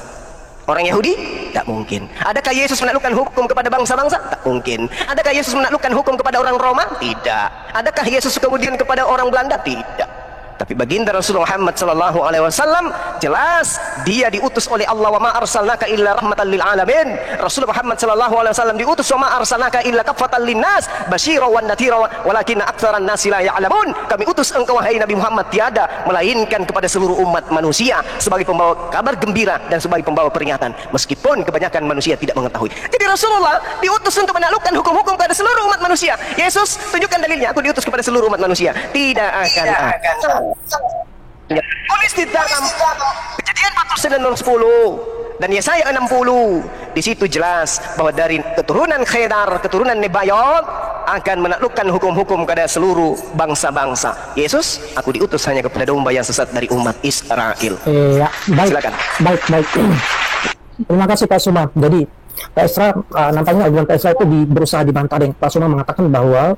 Speaker 5: Orang Yahudi? Tak mungkin. Adakah Yesus menaklukkan hukum kepada bangsa-bangsa? Tak mungkin. Adakah Yesus menaklukkan hukum kepada orang Roma? Tidak. Adakah Yesus kemudian kepada orang Belanda? Tidak. Tapi baginda Rasulullah Muhammad SAW jelas dia diutus oleh Allah, wa ma arsalnaka illa rahmatan lil alamin. Rasulullah Muhammad SAW diutus, wa ma arsalnaka illa kaffatan linnas basyira wan nadhira walakin aktsaran nasi la ya'lamun. Kami utus engkau wahai Nabi Muhammad tiada melainkan kepada seluruh umat manusia sebagai pembawa kabar gembira dan sebagai pembawa peringatan, meskipun kebanyakan manusia tidak mengetahui. Jadi Rasulullah diutus untuk menaklukkan hukum-hukum kepada seluruh umat manusia. Yesus, tunjukkan dalilnya, aku diutus kepada seluruh umat manusia. Tidak akan. Tulis di dalam Kejadian 49:10 dan Yesaya 60, di situ jelas bahwa dari keturunan Khedar, keturunan Nebayot akan menaklukkan hukum-hukum kepada seluruh bangsa-bangsa. Yesus, aku diutus hanya kepada domba yang sesat dari umat Israel.
Speaker 3: Ya, baik.
Speaker 5: Silakan.
Speaker 3: Baik. Terima kasih Pak Suma. Jadi Pak Esra, nampaknya argumen Pak Esra itu berusaha dibantah dengan Pak Suma mengatakan bahwa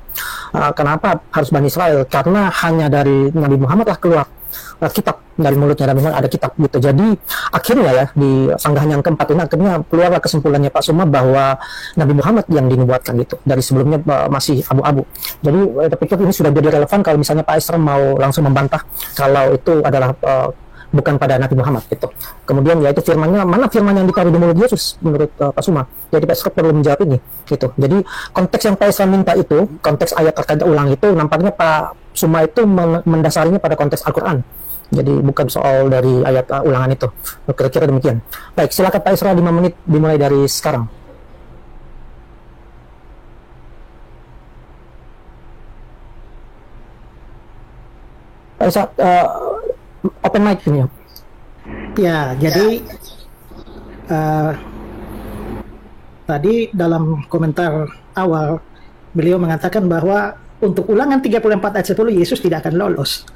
Speaker 3: kenapa harus Bani Israel, karena hanya dari Nabi Muhammad lah keluar kitab, dari mulutnya Nabi Muhammad ada kitab gitu. Jadi akhirnya ya di sanggahan yang keempat ini akhirnya keluarlah kesimpulannya Pak Suma bahwa Nabi Muhammad yang dinubuatkan gitu, dari sebelumnya masih abu-abu. Jadi saya pikir ini sudah jadi relevan kalau misalnya Pak Esra mau langsung membantah kalau itu adalah bukan pada Nabi Muhammad gitu. Kemudian yaitu firmannya, mana firman yang ditaruh di mulut Yesus menurut Pak Suma. Jadi Pak Esra perlu menjawab ini gitu. Jadi konteks yang Pak Esra minta itu, konteks ayat terkait ulang itu, nampaknya Pak Suma itu mendasarinya pada konteks Al-Quran. Jadi bukan soal dari ayat ulangan itu. Kira-kira demikian. Baik, silakan Pak Esra, 5 menit dimulai dari sekarang. Pak Esra, open mic ini ya.
Speaker 2: Ya, jadi tadi dalam komentar awal beliau mengatakan bahwa untuk ulangan 34 ayat 10 Yesus tidak akan lolos.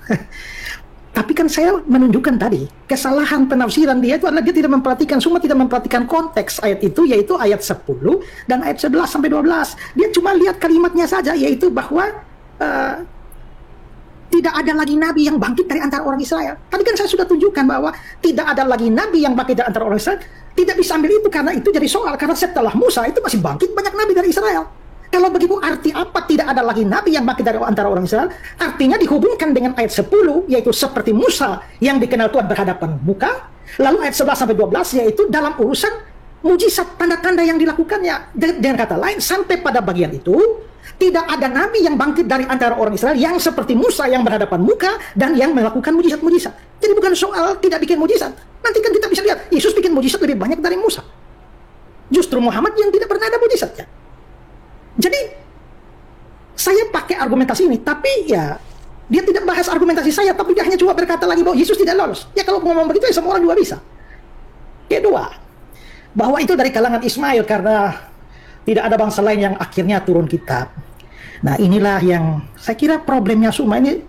Speaker 2: Tapi kan saya menunjukkan tadi kesalahan penafsiran dia itu adalah dia tidak memperhatikan, semua tidak memperhatikan konteks ayat itu, yaitu ayat 10 dan ayat 11 sampai 12. Dia cuma lihat kalimatnya saja, yaitu bahwa tidak ada lagi nabi yang bangkit dari antara orang Israel. Tadi kan saya sudah tunjukkan bahwa tidak ada lagi nabi yang bangkit dari antara orang Israel. Tidak bisa ambil itu karena itu jadi soal. Karena setelah Musa itu masih bangkit banyak nabi dari Israel. Kalau begitu arti apa tidak ada lagi nabi yang bangkit dari antara orang Israel? Artinya dihubungkan dengan ayat 10, yaitu seperti Musa yang dikenal Tuhan berhadapan muka. Lalu ayat 11 sampai 12 yaitu dalam urusan mujizat tanda-tanda yang dilakukannya. Dengan kata lain, sampai pada bagian itu tidak ada nabi yang bangkit dari antara orang Israel yang seperti Musa yang berhadapan muka dan yang melakukan mujizat-mujizat. Jadi bukan soal tidak bikin mujizat. Nanti kan kita bisa lihat, Yesus bikin mujizat lebih banyak dari Musa. Justru Muhammad yang tidak pernah ada mujizatnya. Jadi saya pakai argumentasi ini, tapi ya dia tidak bahas argumentasi saya, tapi dia hanya cuma berkata lagi bahwa Yesus tidak lolos. Ya kalau ngomong begitu ya semua orang juga bisa. Kedua, bahwa itu dari kalangan Ismail karena tidak ada bangsa lain yang akhirnya turun kitab. Nah inilah yang saya kira problemnya Suma ini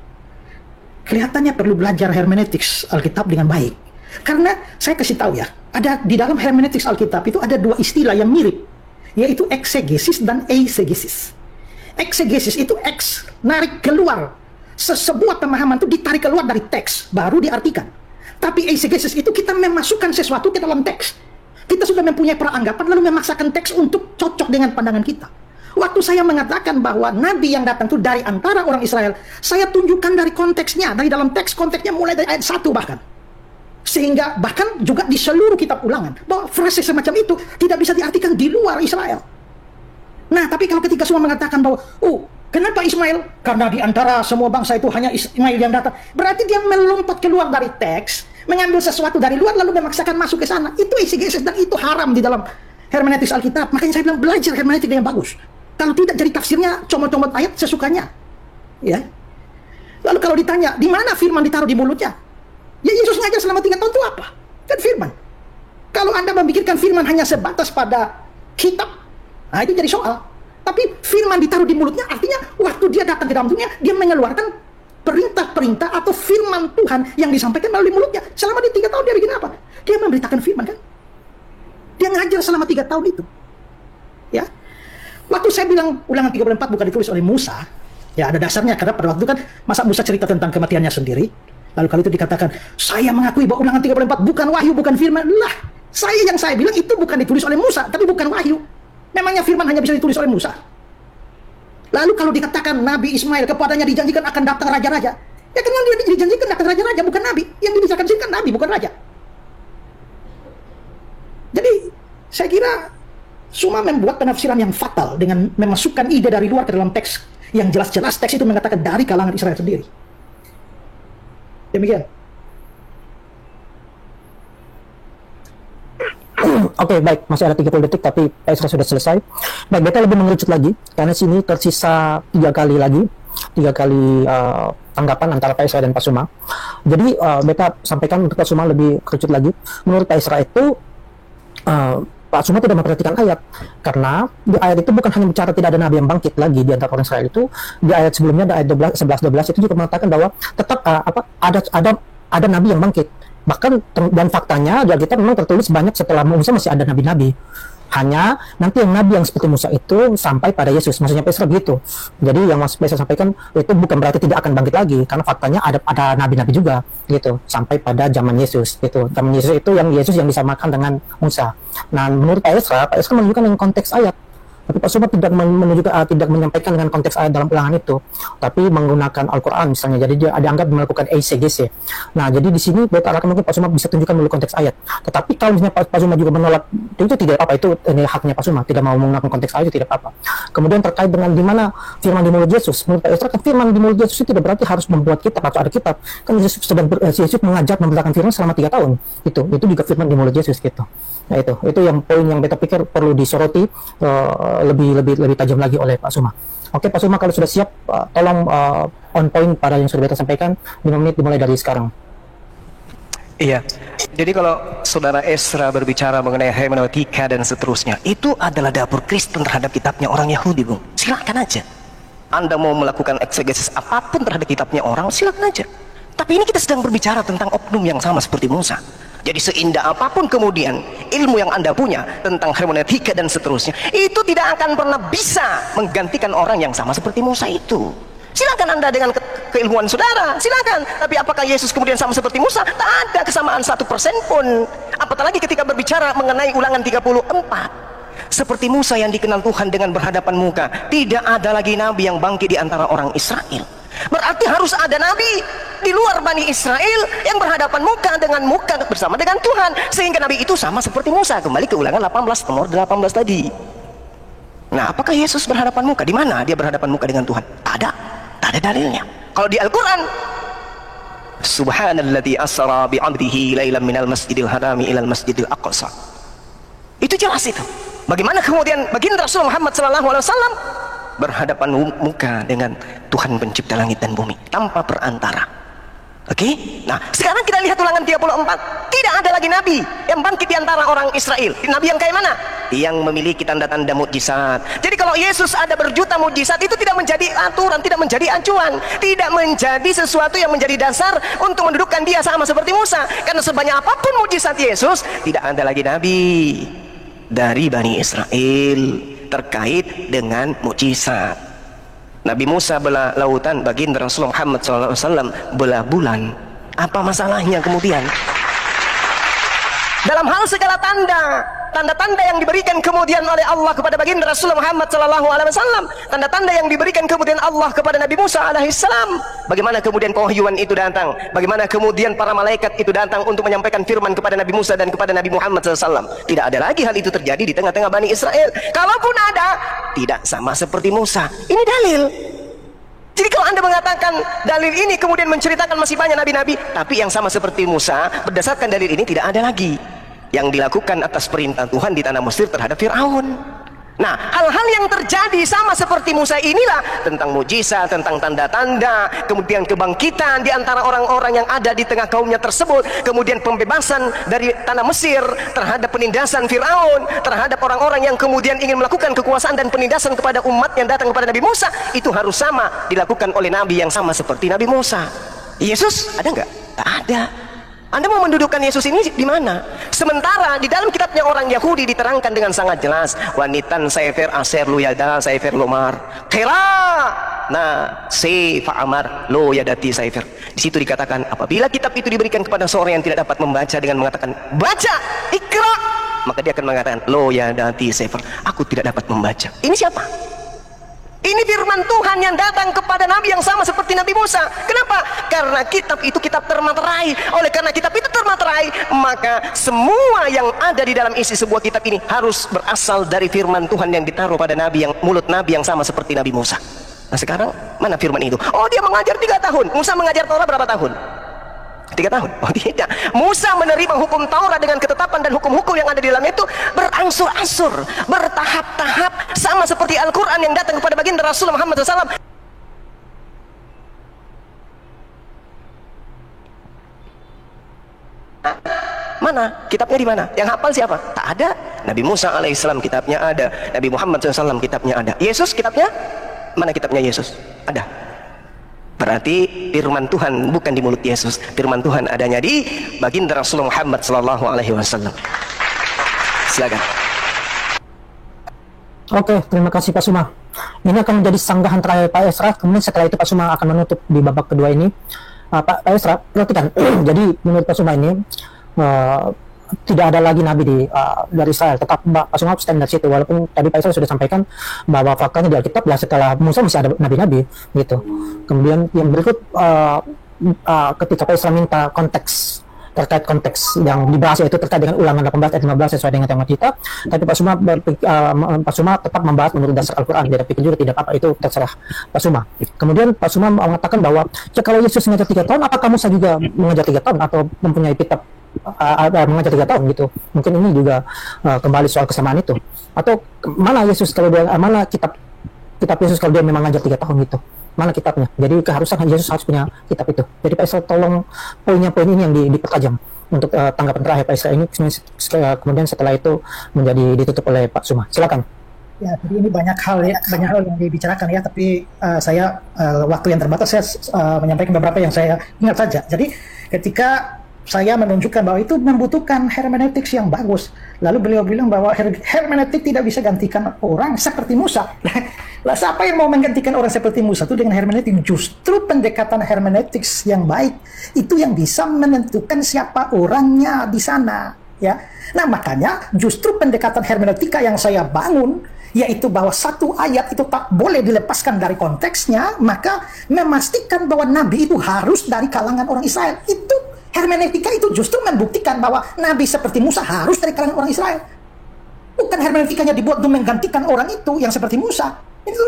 Speaker 2: kelihatannya perlu belajar hermeneutics Alkitab dengan baik. Karena saya kasih tahu ya, ada di dalam hermeneutics Alkitab itu ada dua istilah yang mirip, yaitu eksegesis dan eisegesis. Eksegesis itu narik keluar, sebuah pemahaman itu ditarik keluar dari teks, baru diartikan. Tapi eisegesis itu kita memasukkan sesuatu ke dalam teks. Kita sudah mempunyai peranggapan lalu memaksakan teks untuk cocok dengan pandangan kita. Waktu saya mengatakan bahwa Nabi yang datang itu dari antara orang Israel, saya tunjukkan dari konteksnya, dari dalam teks konteksnya mulai dari ayat 1 bahkan. Sehingga bahkan juga di seluruh kitab Ulangan, bahwa frase semacam itu tidak bisa diartikan di luar Israel. Nah, tapi kalau ketika semua mengatakan bahwa, kenapa Ismail? Karena di antara semua bangsa itu hanya Ismail yang datang. Berarti dia melompat keluar dari teks, mengambil sesuatu dari luar lalu memaksakan masuk ke sana. Itu exegesis dan itu haram di dalam hermeneutik Alkitab. Makanya saya bilang belajar hermeneutik yang bagus. Kalau tidak jadi tafsirnya comot-comot ayat sesukanya. Ya. Lalu kalau ditanya, di mana firman ditaruh di mulutnya? Ya Yesus ngajar selama 3 tahun itu apa? Kan firman. Kalau Anda memikirkan firman hanya sebatas pada kitab, nah itu jadi soal. Tapi firman ditaruh di mulutnya artinya waktu dia datang ke dalam dunia, dia mengeluarkan perintah-perintah atau firman Tuhan yang disampaikan melalui mulutnya. Selama di 3 tahun dia bikin apa? Dia memberitakan firman kan? Dia ngajar selama 3 tahun itu. Ya. Waktu saya bilang Ulangan 34 bukan ditulis oleh Musa, ya ada dasarnya karena pada waktu itu kan masa Musa cerita tentang kematiannya sendiri. Lalu kalau itu dikatakan, saya mengakui bahwa Ulangan 34 bukan wahyu, bukan firman. Lah, saya bilang itu bukan ditulis oleh Musa, tapi bukan wahyu. Memangnya firman hanya bisa ditulis oleh Musa? Lalu kalau dikatakan Nabi Ismail kepadanya dijanjikan akan datang raja-raja, ya kan yang dijanjikan datang raja-raja bukan Nabi. Yang dibicarakan sini kan Nabi, bukan raja. Jadi, saya kira cuma membuat penafsiran yang fatal dengan memasukkan ide dari luar ke dalam teks yang jelas-jelas teks itu mengatakan dari kalangan Israel sendiri. Demikian.
Speaker 3: Oke, baik, masih ada 30 detik tapi Esra sudah selesai. Baik, beta lebih mengerucut lagi karena sini tersisa 3 kali tanggapan antara Pak Esra dan Pak Suma. Jadi beta sampaikan untuk Pak Suma lebih kerucut lagi. Menurut Pak Esra itu Pak Suma tidak memperhatikan ayat, karena di ayat itu bukan hanya bicara tidak ada nabi yang bangkit lagi di antara orang Israel itu. Di ayat sebelumnya, di ayat 11-12 itu juga mengatakan bahwa tetap ada nabi yang bangkit. Bahkan dan faktanya di Alkitab memang tertulis banyak setelah Musa masih ada nabi-nabi. Hanya nanti yang nabi yang seperti Musa itu sampai pada Yesus. Maksudnya Petra begitu. Jadi yang Mas Petra sampaikan itu bukan berarti tidak akan bangkit lagi, karena faktanya ada nabi-nabi juga gitu sampai pada zaman Yesus gitu. Zaman Yesus itu yang Yesus yang disamakan dengan Musa. Nah, menurut Pak Esra menunjukkan dengan konteks ayat. Tapi Pak Suma tidak tidak menyampaikan dengan konteks ayat dalam Ulangan itu, tapi menggunakan Al-Quran misalnya. Jadi dia dianggap melakukan exegese. Nah, jadi di sini beta arahkan mungkin Pak Suma bisa tunjukkan dulu konteks ayat. Tetapi kalau misalnya Pak Suma juga menolak, itu tidak apa-apa, itu ini haknya Pak Suma, tidak mau menggunakan konteks ayat itu tidak apa-apa. Kemudian terkait dengan di mana firman di mulut Yesus, menurut Pak Esra kan firman di mulut Yesus itu tidak berarti harus membuat kitab atau ada kitab. Kan Yesus mengajar memberitakan firman selama 3 tahun. Itu juga firman di mulut Yesus gitu. Nah, itu yang poin yang beta pikir perlu disoroti lebih tajam lagi oleh Pak Suma. Oke, Pak Suma, kalau sudah siap, tolong on point pada yang sudah beta sampaikan. 5 menit dimulai dari sekarang.
Speaker 5: Iya. Jadi kalau Saudara Esra berbicara mengenai hermeneutika dan seterusnya, itu adalah dapur Kristen terhadap kitabnya orang Yahudi, Bung. Silakan aja. Anda mau melakukan eksegesis apapun terhadap kitabnya orang, silakan aja. Tapi ini kita sedang berbicara tentang oknum yang sama seperti Musa. Jadi seindah apapun kemudian ilmu yang Anda punya tentang hermeneutika dan seterusnya, itu tidak akan pernah bisa menggantikan orang yang sama seperti Musa itu. Silakan Anda dengan keilmuan saudara, silakan. Tapi apakah Yesus kemudian sama seperti Musa? Tak ada kesamaan 1% pun. Apatah lagi ketika berbicara mengenai Ulangan 34. Seperti Musa yang dikenal Tuhan dengan berhadapan muka, tidak ada lagi nabi yang bangkit di antara orang Israel. Berarti harus ada nabi di luar Bani Israel yang berhadapan muka bersama dengan Tuhan, sehingga nabi itu sama seperti Musa. Kembali ke Ulangan 18 nomor 18 tadi. Nah, apakah Yesus berhadapan muka? Di mana dia berhadapan muka dengan Tuhan? Tak ada dalilnya. Kalau di Al-Quran, Subhanalladzi asra bi'abdihi lailan minal masjidil harami ilal masjidil aqsa. Itu jelas itu. Bagaimana kemudian baginda Rasul Muhammad SAW berhadapan muka dengan Tuhan pencipta langit dan bumi tanpa perantara. Oke? Nah, sekarang kita lihat Ulangan 34. Tidak ada lagi nabi yang bangkit di antara orang Israel. Nabi yang kayak mana? Yang memiliki tanda-tanda mukjizat. Jadi kalau Yesus ada berjuta mukjizat, itu tidak menjadi aturan, tidak menjadi acuan, tidak menjadi sesuatu yang menjadi dasar untuk mendudukkan dia sama seperti Musa. Karena sebanyak apapun mukjizat Yesus, tidak ada lagi nabi dari Bani Israel terkait dengan mukjizat. Nabi Musa belah lautan, baginda Rasulullah Muhammad SAW belah bulan. Apa masalahnya kemudian? Dalam hal segala tanda, tanda-tanda yang diberikan kemudian oleh Allah kepada baginda Rasulullah Muhammad sallallahu alaihi wasallam, tanda-tanda yang diberikan kemudian Allah kepada Nabi Musa alaihissalam. Bagaimana kemudian pewahyuan itu datang? Bagaimana kemudian para malaikat itu datang untuk menyampaikan firman kepada Nabi Musa dan kepada Nabi Muhammad SAW? Tidak ada lagi hal itu terjadi di tengah-tengah Bani Israel. Kalaupun ada, tidak sama seperti Musa. Ini dalil. Jadi kalau Anda mengatakan dalil ini kemudian menceritakan masih banyak nabi-nabi, tapi yang sama seperti Musa, berdasarkan dalil ini tidak ada lagi yang dilakukan atas perintah Tuhan di tanah Mesir terhadap Fir'aun. Nah, hal-hal yang terjadi sama seperti Musa inilah, tentang mujizat, tentang tanda-tanda, kemudian kebangkitan di antara orang-orang yang ada di tengah kaumnya tersebut, kemudian pembebasan dari tanah Mesir terhadap penindasan Fir'aun, terhadap orang-orang yang kemudian ingin melakukan kekuasaan dan penindasan kepada umat yang datang kepada Nabi Musa, itu harus sama dilakukan oleh Nabi yang sama seperti Nabi Musa. Yesus ada nggak? Tak ada. Anda mau mendudukkan Yesus ini di mana? Sementara di dalam kitabnya orang Yahudi diterangkan dengan sangat jelas, wanitan sefer aser lu yada sefer lomar kela nah se fa'amar lo yadati sefer. Di situ dikatakan apabila kitab itu diberikan kepada seorang yang tidak dapat membaca dengan mengatakan baca ikra, maka dia akan mengatakan lo yadati sefer, aku tidak dapat membaca. Ini siapa? Ini firman Tuhan yang datang kepada Nabi yang sama seperti Nabi Musa. Kenapa? Karena kitab itu kitab termaterai. Oleh karena kitab itu termaterai, maka semua yang ada di dalam isi sebuah kitab ini harus berasal dari firman Tuhan yang ditaruh pada Nabi, yang mulut Nabi yang sama seperti Nabi Musa. Nah sekarang mana firman itu? Oh, dia mengajar 3 tahun. Musa mengajar Taurat berapa tahun? 3 tahun? Oh tidak. Musa menerima hukum Taurat dengan ketetapan dan hukum-hukum yang ada di dalam itu berangsur-angsur, bertahap-tahap, sama seperti Al-Quran yang datang kepada baginda Rasulullah Muhammad SAW. Mana? Kitabnya di mana? Yang hafal siapa? Tak ada. Nabi Musa alaihissalam kitabnya ada. Nabi Muhammad SAW kitabnya ada. Yesus kitabnya? Mana kitabnya Yesus? Ada. Berarti firman Tuhan bukan di mulut Yesus, firman Tuhan adanya di baginda Rasulullah Muhammad sallallahu alaihi wasallam. Silakan.
Speaker 3: Oke, terima kasih Pak Suma. Ini akan menjadi sanggahan terakhir Pak Esra. Kemudian setelah itu Pak Suma akan menutup di babak kedua ini. Pak Esra, perhatikan. Jadi menurut Pak Suma ini tidak ada lagi nabi dari Israel. Tetap Pak Suma stand dari situ. Walaupun tadi Pak Esra sudah sampaikan bahwa faktanya di Alkitab ya setelah Musa masih ada nabi-nabi gitu. Kemudian yang berikut ketika Pak Esra minta konteks terkait konteks yang dibahas yaitu terkait dengan Ulangan 18 ayat 15 sesuai dengan tema kita. Tapi Pak Suma tetap membahas menurut dasar Al-Quran. Dia pikir juga tidak apa-apa, itu terserah Pak Suma. Kemudian Pak Suma mengatakan bahwa ya kalau Yesus mengajar 3 tahun, apakah Musa juga mengajar 3 tahun atau mempunyai kitab mengajar 3 tahun gitu. Mungkin ini juga kembali soal kesamaan itu. Atau mana Yesus kalau dia mana kitab Yesus kalau dia memang mengajar 3 tahun gitu. Mana kitabnya? Jadi keharusan Yesus harus punya kitab itu. Jadi Pak Esra tolong poin ini yang dipertajam untuk tanggapan terakhir Pak Esra ini. Kemudian setelah itu menjadi ditutup oleh Pak Suma. Silakan.
Speaker 2: Ya, jadi ini banyak hal yang dibicarakan ya. Tapi saya waktu yang terbatas saya menyampaikan beberapa yang saya ingat saja. Jadi ketika saya menunjukkan bahwa itu membutuhkan hermeneutik yang bagus. Lalu beliau bilang bahwa hermeneutik tidak bisa gantikan orang seperti Musa. Lah siapa yang mau menggantikan orang seperti Musa itu dengan hermeneutik? Justru pendekatan hermeneutik yang baik itu yang bisa menentukan siapa orangnya di sana, ya. Nah, makanya justru pendekatan hermeneutika yang saya bangun yaitu bahwa satu ayat itu tak boleh dilepaskan dari konteksnya, maka memastikan bahwa nabi itu harus dari kalangan orang Israel. Itu hermeneutika itu justru membuktikan bahwa nabi seperti Musa harus dari kalangan orang Israel. Bukan hermeneutikanya dibuat untuk menggantikan orang itu yang seperti Musa. Itu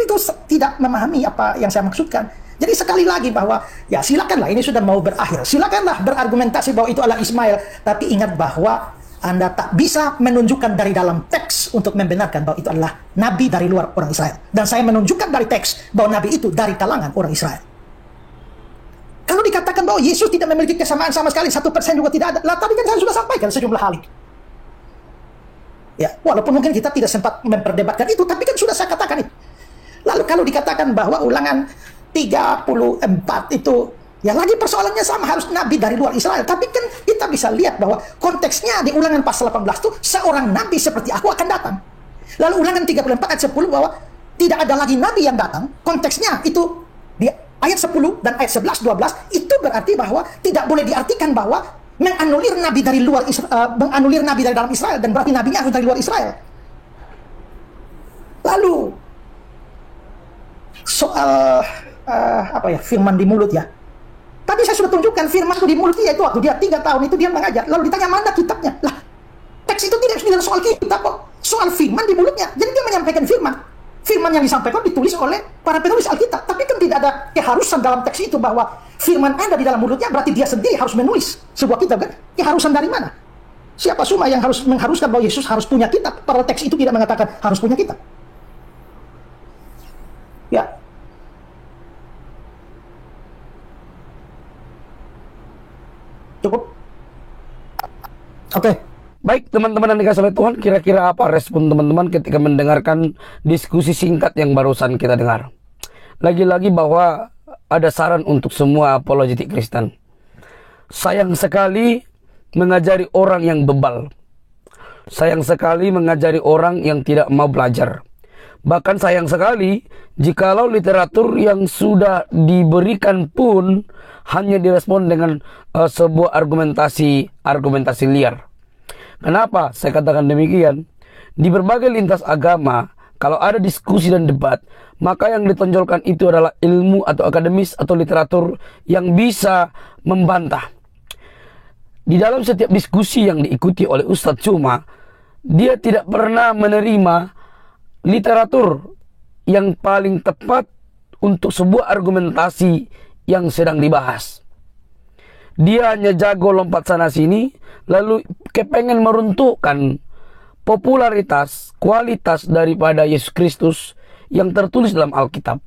Speaker 2: tidak memahami apa yang saya maksudkan. Jadi sekali lagi bahwa ya silakanlah, ini sudah mau berakhir. Silakanlah berargumentasi bahwa itu adalah Ismail, tapi ingat bahwa Anda tak bisa menunjukkan dari dalam teks untuk membenarkan bahwa itu adalah nabi dari luar orang Israel. Dan saya menunjukkan dari teks bahwa nabi itu dari kalangan orang Israel. Kalau dikatakan bahwa Yesus tidak memiliki kesamaan sama sekali, 1% juga tidak ada. Lah tadi kan saya sudah sampaikan sejumlah hal itu. Ya, walaupun mungkin kita tidak sempat memperdebatkan itu, tapi kan sudah saya katakan itu. Lalu kalau dikatakan bahwa Ulangan 34 itu ya lagi persoalannya sama, harus nabi dari luar Israel. Tapi kan kita bisa lihat bahwa konteksnya di Ulangan pasal 18 itu seorang nabi seperti aku akan datang. Lalu Ulangan 34 ayat 10 bahwa tidak ada lagi nabi yang datang. Konteksnya itu di ayat 10 dan ayat 11, 12 itu berarti bahwa tidak boleh diartikan bahwa menganulir nabi dari luar menganulir nabi dari dalam Israel, dan berarti nabinya harus dari luar Israel. Lalu soal firman di mulut ya. Tadi saya sudah tunjukkan firman itu di mulut dia itu waktu dia 3 tahun itu dia mengajar. Lalu ditanya mana kitabnya? Lah, teks itu tidak bilang soal kitab kok, soal firman di mulutnya. Jadi dia menyampaikan firman. Firman yang disampaikan ditulis oleh para penulis Alkitab. Tapi kan tidak ada keharusan dalam teks itu bahwa firman ada di dalam mulutnya, berarti dia sendiri harus menulis sebuah kitab kan? Keharusan dari mana? Siapa semua yang harus mengharuskan bahwa Yesus harus punya kitab? Padahal teks itu tidak mengatakan harus punya kitab. Ya. Cukup.
Speaker 3: Oke.
Speaker 1: Baik teman-teman yang dikasih oleh Tuhan, kira-kira apa respon teman-teman ketika mendengarkan diskusi singkat yang barusan kita dengar? Lagi-lagi bahwa ada saran untuk semua apologetik Kristen. Sayang sekali mengajari orang yang bebal. Sayang sekali mengajari orang yang tidak mau belajar. Bahkan sayang sekali jikalau literatur yang sudah diberikan pun hanya direspon dengan sebuah argumentasi liar. Kenapa saya katakan demikian? Di berbagai lintas agama, kalau ada diskusi dan debat, maka yang ditonjolkan itu adalah ilmu atau akademis atau literatur yang bisa membantah. Di dalam setiap diskusi yang diikuti oleh Ustadz Juma, dia tidak pernah menerima literatur yang paling tepat untuk sebuah argumentasi yang sedang dibahas. Dia hanya jago lompat sana sini, lalu kepengen meruntuhkan popularitas, kualitas daripada Yesus Kristus yang tertulis dalam Alkitab.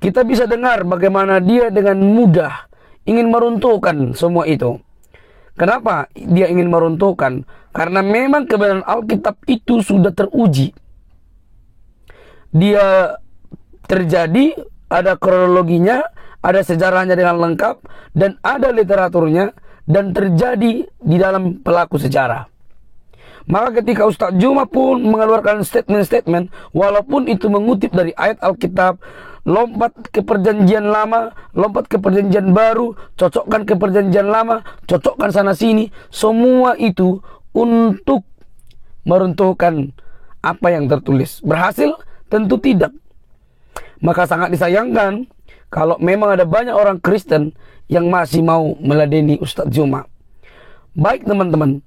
Speaker 1: Kita bisa dengar bagaimana dia dengan mudah ingin meruntuhkan semua itu. Kenapa dia ingin meruntuhkan? Karena memang kebenaran Alkitab itu sudah teruji. Dia terjadi, ada kronologinya, ada sejarahnya dengan lengkap, dan ada literaturnya, dan terjadi di dalam pelaku sejarah. Maka ketika Ustadz Juma pun mengeluarkan statement-statement, walaupun itu mengutip dari ayat Alkitab, lompat ke perjanjian lama, lompat ke perjanjian baru, cocokkan ke perjanjian lama, cocokkan sana sini, semua itu untuk meruntuhkan apa yang tertulis. Berhasil? Tentu tidak. Maka sangat disayangkan kalau memang ada banyak orang Kristen yang masih mau meladeni Ustadz Juma. Baik teman-teman,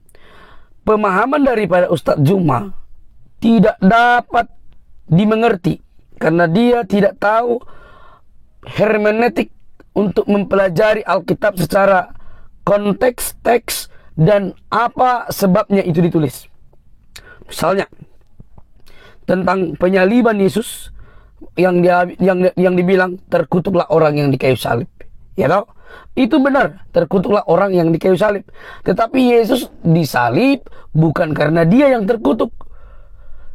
Speaker 1: pemahaman daripada Ustadz Juma tidak dapat dimengerti karena dia tidak tahu hermeneutik untuk mempelajari Alkitab secara konteks, teks, dan apa sebabnya itu ditulis. Misalnya tentang penyaliban Yesus yang dibilang terkutuklah orang yang di kayu salib. Ya toh? Itu benar, terkutuklah orang yang di kayu salib. Tetapi Yesus disalib bukan karena dia yang terkutuk.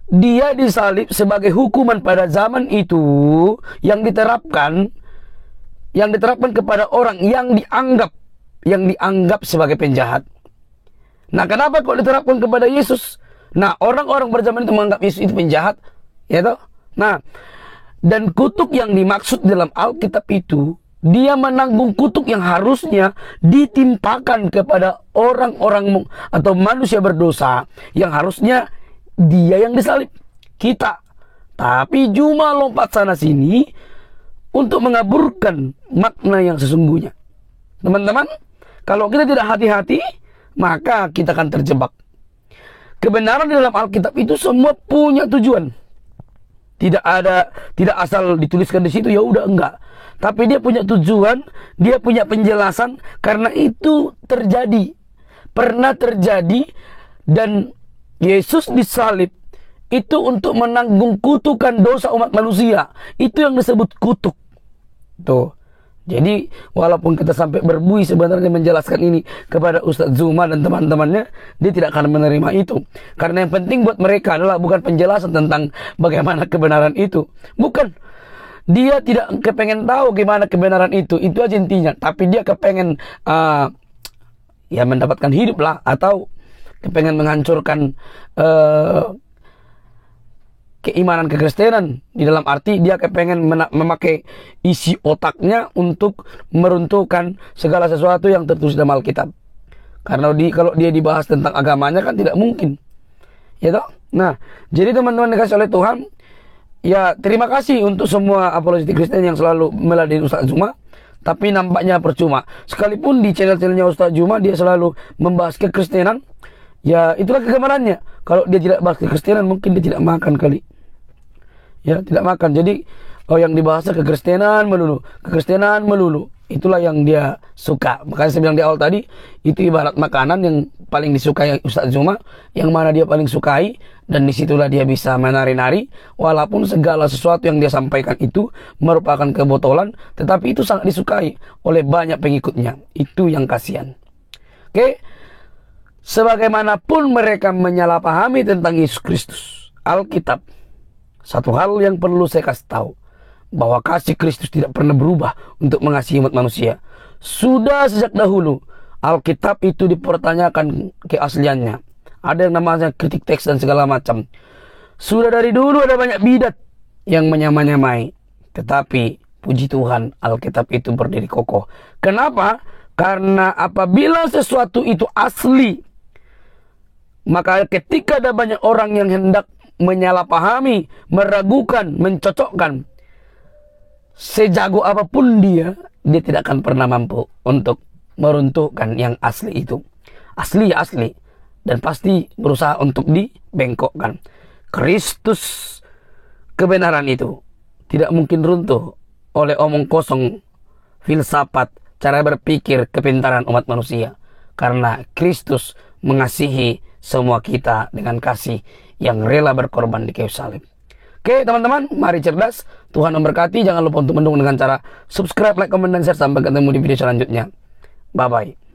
Speaker 1: Dia disalib sebagai hukuman pada zaman itu yang diterapkan kepada orang yang dianggap sebagai penjahat. Nah, kenapa kok diterapkan kepada Yesus? Nah, orang-orang berzaman itu menganggap Yesus itu penjahat, ya toh? Nah, dan kutuk yang dimaksud dalam Alkitab itu, dia menanggung kutuk yang harusnya ditimpakan kepada orang-orang atau manusia berdosa yang harusnya dia yang disalib, kita. Tapi Juma lompat sana sini untuk mengaburkan makna yang sesungguhnya. Teman-teman, kalau kita tidak hati-hati, maka kita akan terjebak. Kebenaran di dalam Alkitab itu semua punya tujuan. Tidak asal dituliskan di situ ya udah, enggak. Tapi dia punya tujuan, dia punya penjelasan, karena itu terjadi. Pernah terjadi, dan Yesus disalib itu untuk menanggung kutukan dosa umat manusia. Itu yang disebut kutuk. Tuh. Jadi walaupun kita sampai berbuih sebenarnya menjelaskan ini kepada Ustadz Juma dan teman-temannya, dia tidak akan menerima itu. Karena yang penting buat mereka adalah bukan penjelasan tentang bagaimana kebenaran itu. Bukan. Dia tidak kepengen tahu gimana kebenaran itu aja intinya. Tapi dia kepengen mendapatkan hidup lah, atau kepengen menghancurkan keimanan kekristenan. Di dalam arti dia kepengen memakai isi otaknya untuk meruntuhkan segala sesuatu yang tertulis dalam Alkitab. Karena kalau dia dibahas tentang agamanya kan tidak mungkin. Ya toh? Nah, jadi teman-teman dikasih oleh Tuhan, ya terima kasih untuk semua apologetik Kristen yang selalu meladeni Ustaz Juma, tapi nampaknya percuma. Sekalipun di channel-channelnya Ustaz Juma dia selalu membahas kekristenan, ya itulah kegemarannya. Kalau dia tidak bahas kekristenan mungkin dia tidak makan kali. Ya, tidak makan. Jadi yang dibahasnya kekristenan melulu. Itulah yang dia suka. Makanya saya bilang di awal tadi, itu ibarat makanan yang paling disukai Ustaz Juma, yang mana dia paling sukai, dan disitulah dia bisa menari-nari, walaupun segala sesuatu yang dia sampaikan itu merupakan kebotolan, tetapi itu sangat disukai oleh banyak pengikutnya. Itu yang kasihan. Oke, sebagaimanapun mereka menyalahpahami tentang Yesus Kristus, Alkitab, satu hal yang perlu saya kasih tahu, bahwa kasih Kristus tidak pernah berubah untuk mengasihi umat manusia. Sudah sejak dahulu Alkitab itu dipertanyakan keasliannya. Ada yang namanya kritik teks dan segala macam. Sudah dari dulu ada banyak bidat yang menyamai-nyamai. Tetapi puji Tuhan, Alkitab itu berdiri kokoh. Kenapa? Karena apabila sesuatu itu asli, maka ketika ada banyak orang yang hendak menyalahpahami, meragukan, mencocokkan, sejago apapun dia tidak akan pernah mampu untuk meruntuhkan yang asli itu. Asli ya asli, dan pasti berusaha untuk dibengkokkan. Kristus, kebenaran itu tidak mungkin runtuh oleh omong kosong, filsafat, cara berpikir, kepintaran umat manusia. Karena Kristus mengasihi semua kita dengan kasih yang rela berkorban di kayu salib. Oke teman-teman, mari cerdas. Tuhan memberkati. Jangan lupa untuk mendukung dengan cara subscribe, like, komen, dan share. Sampai ketemu di video selanjutnya. Bye-bye.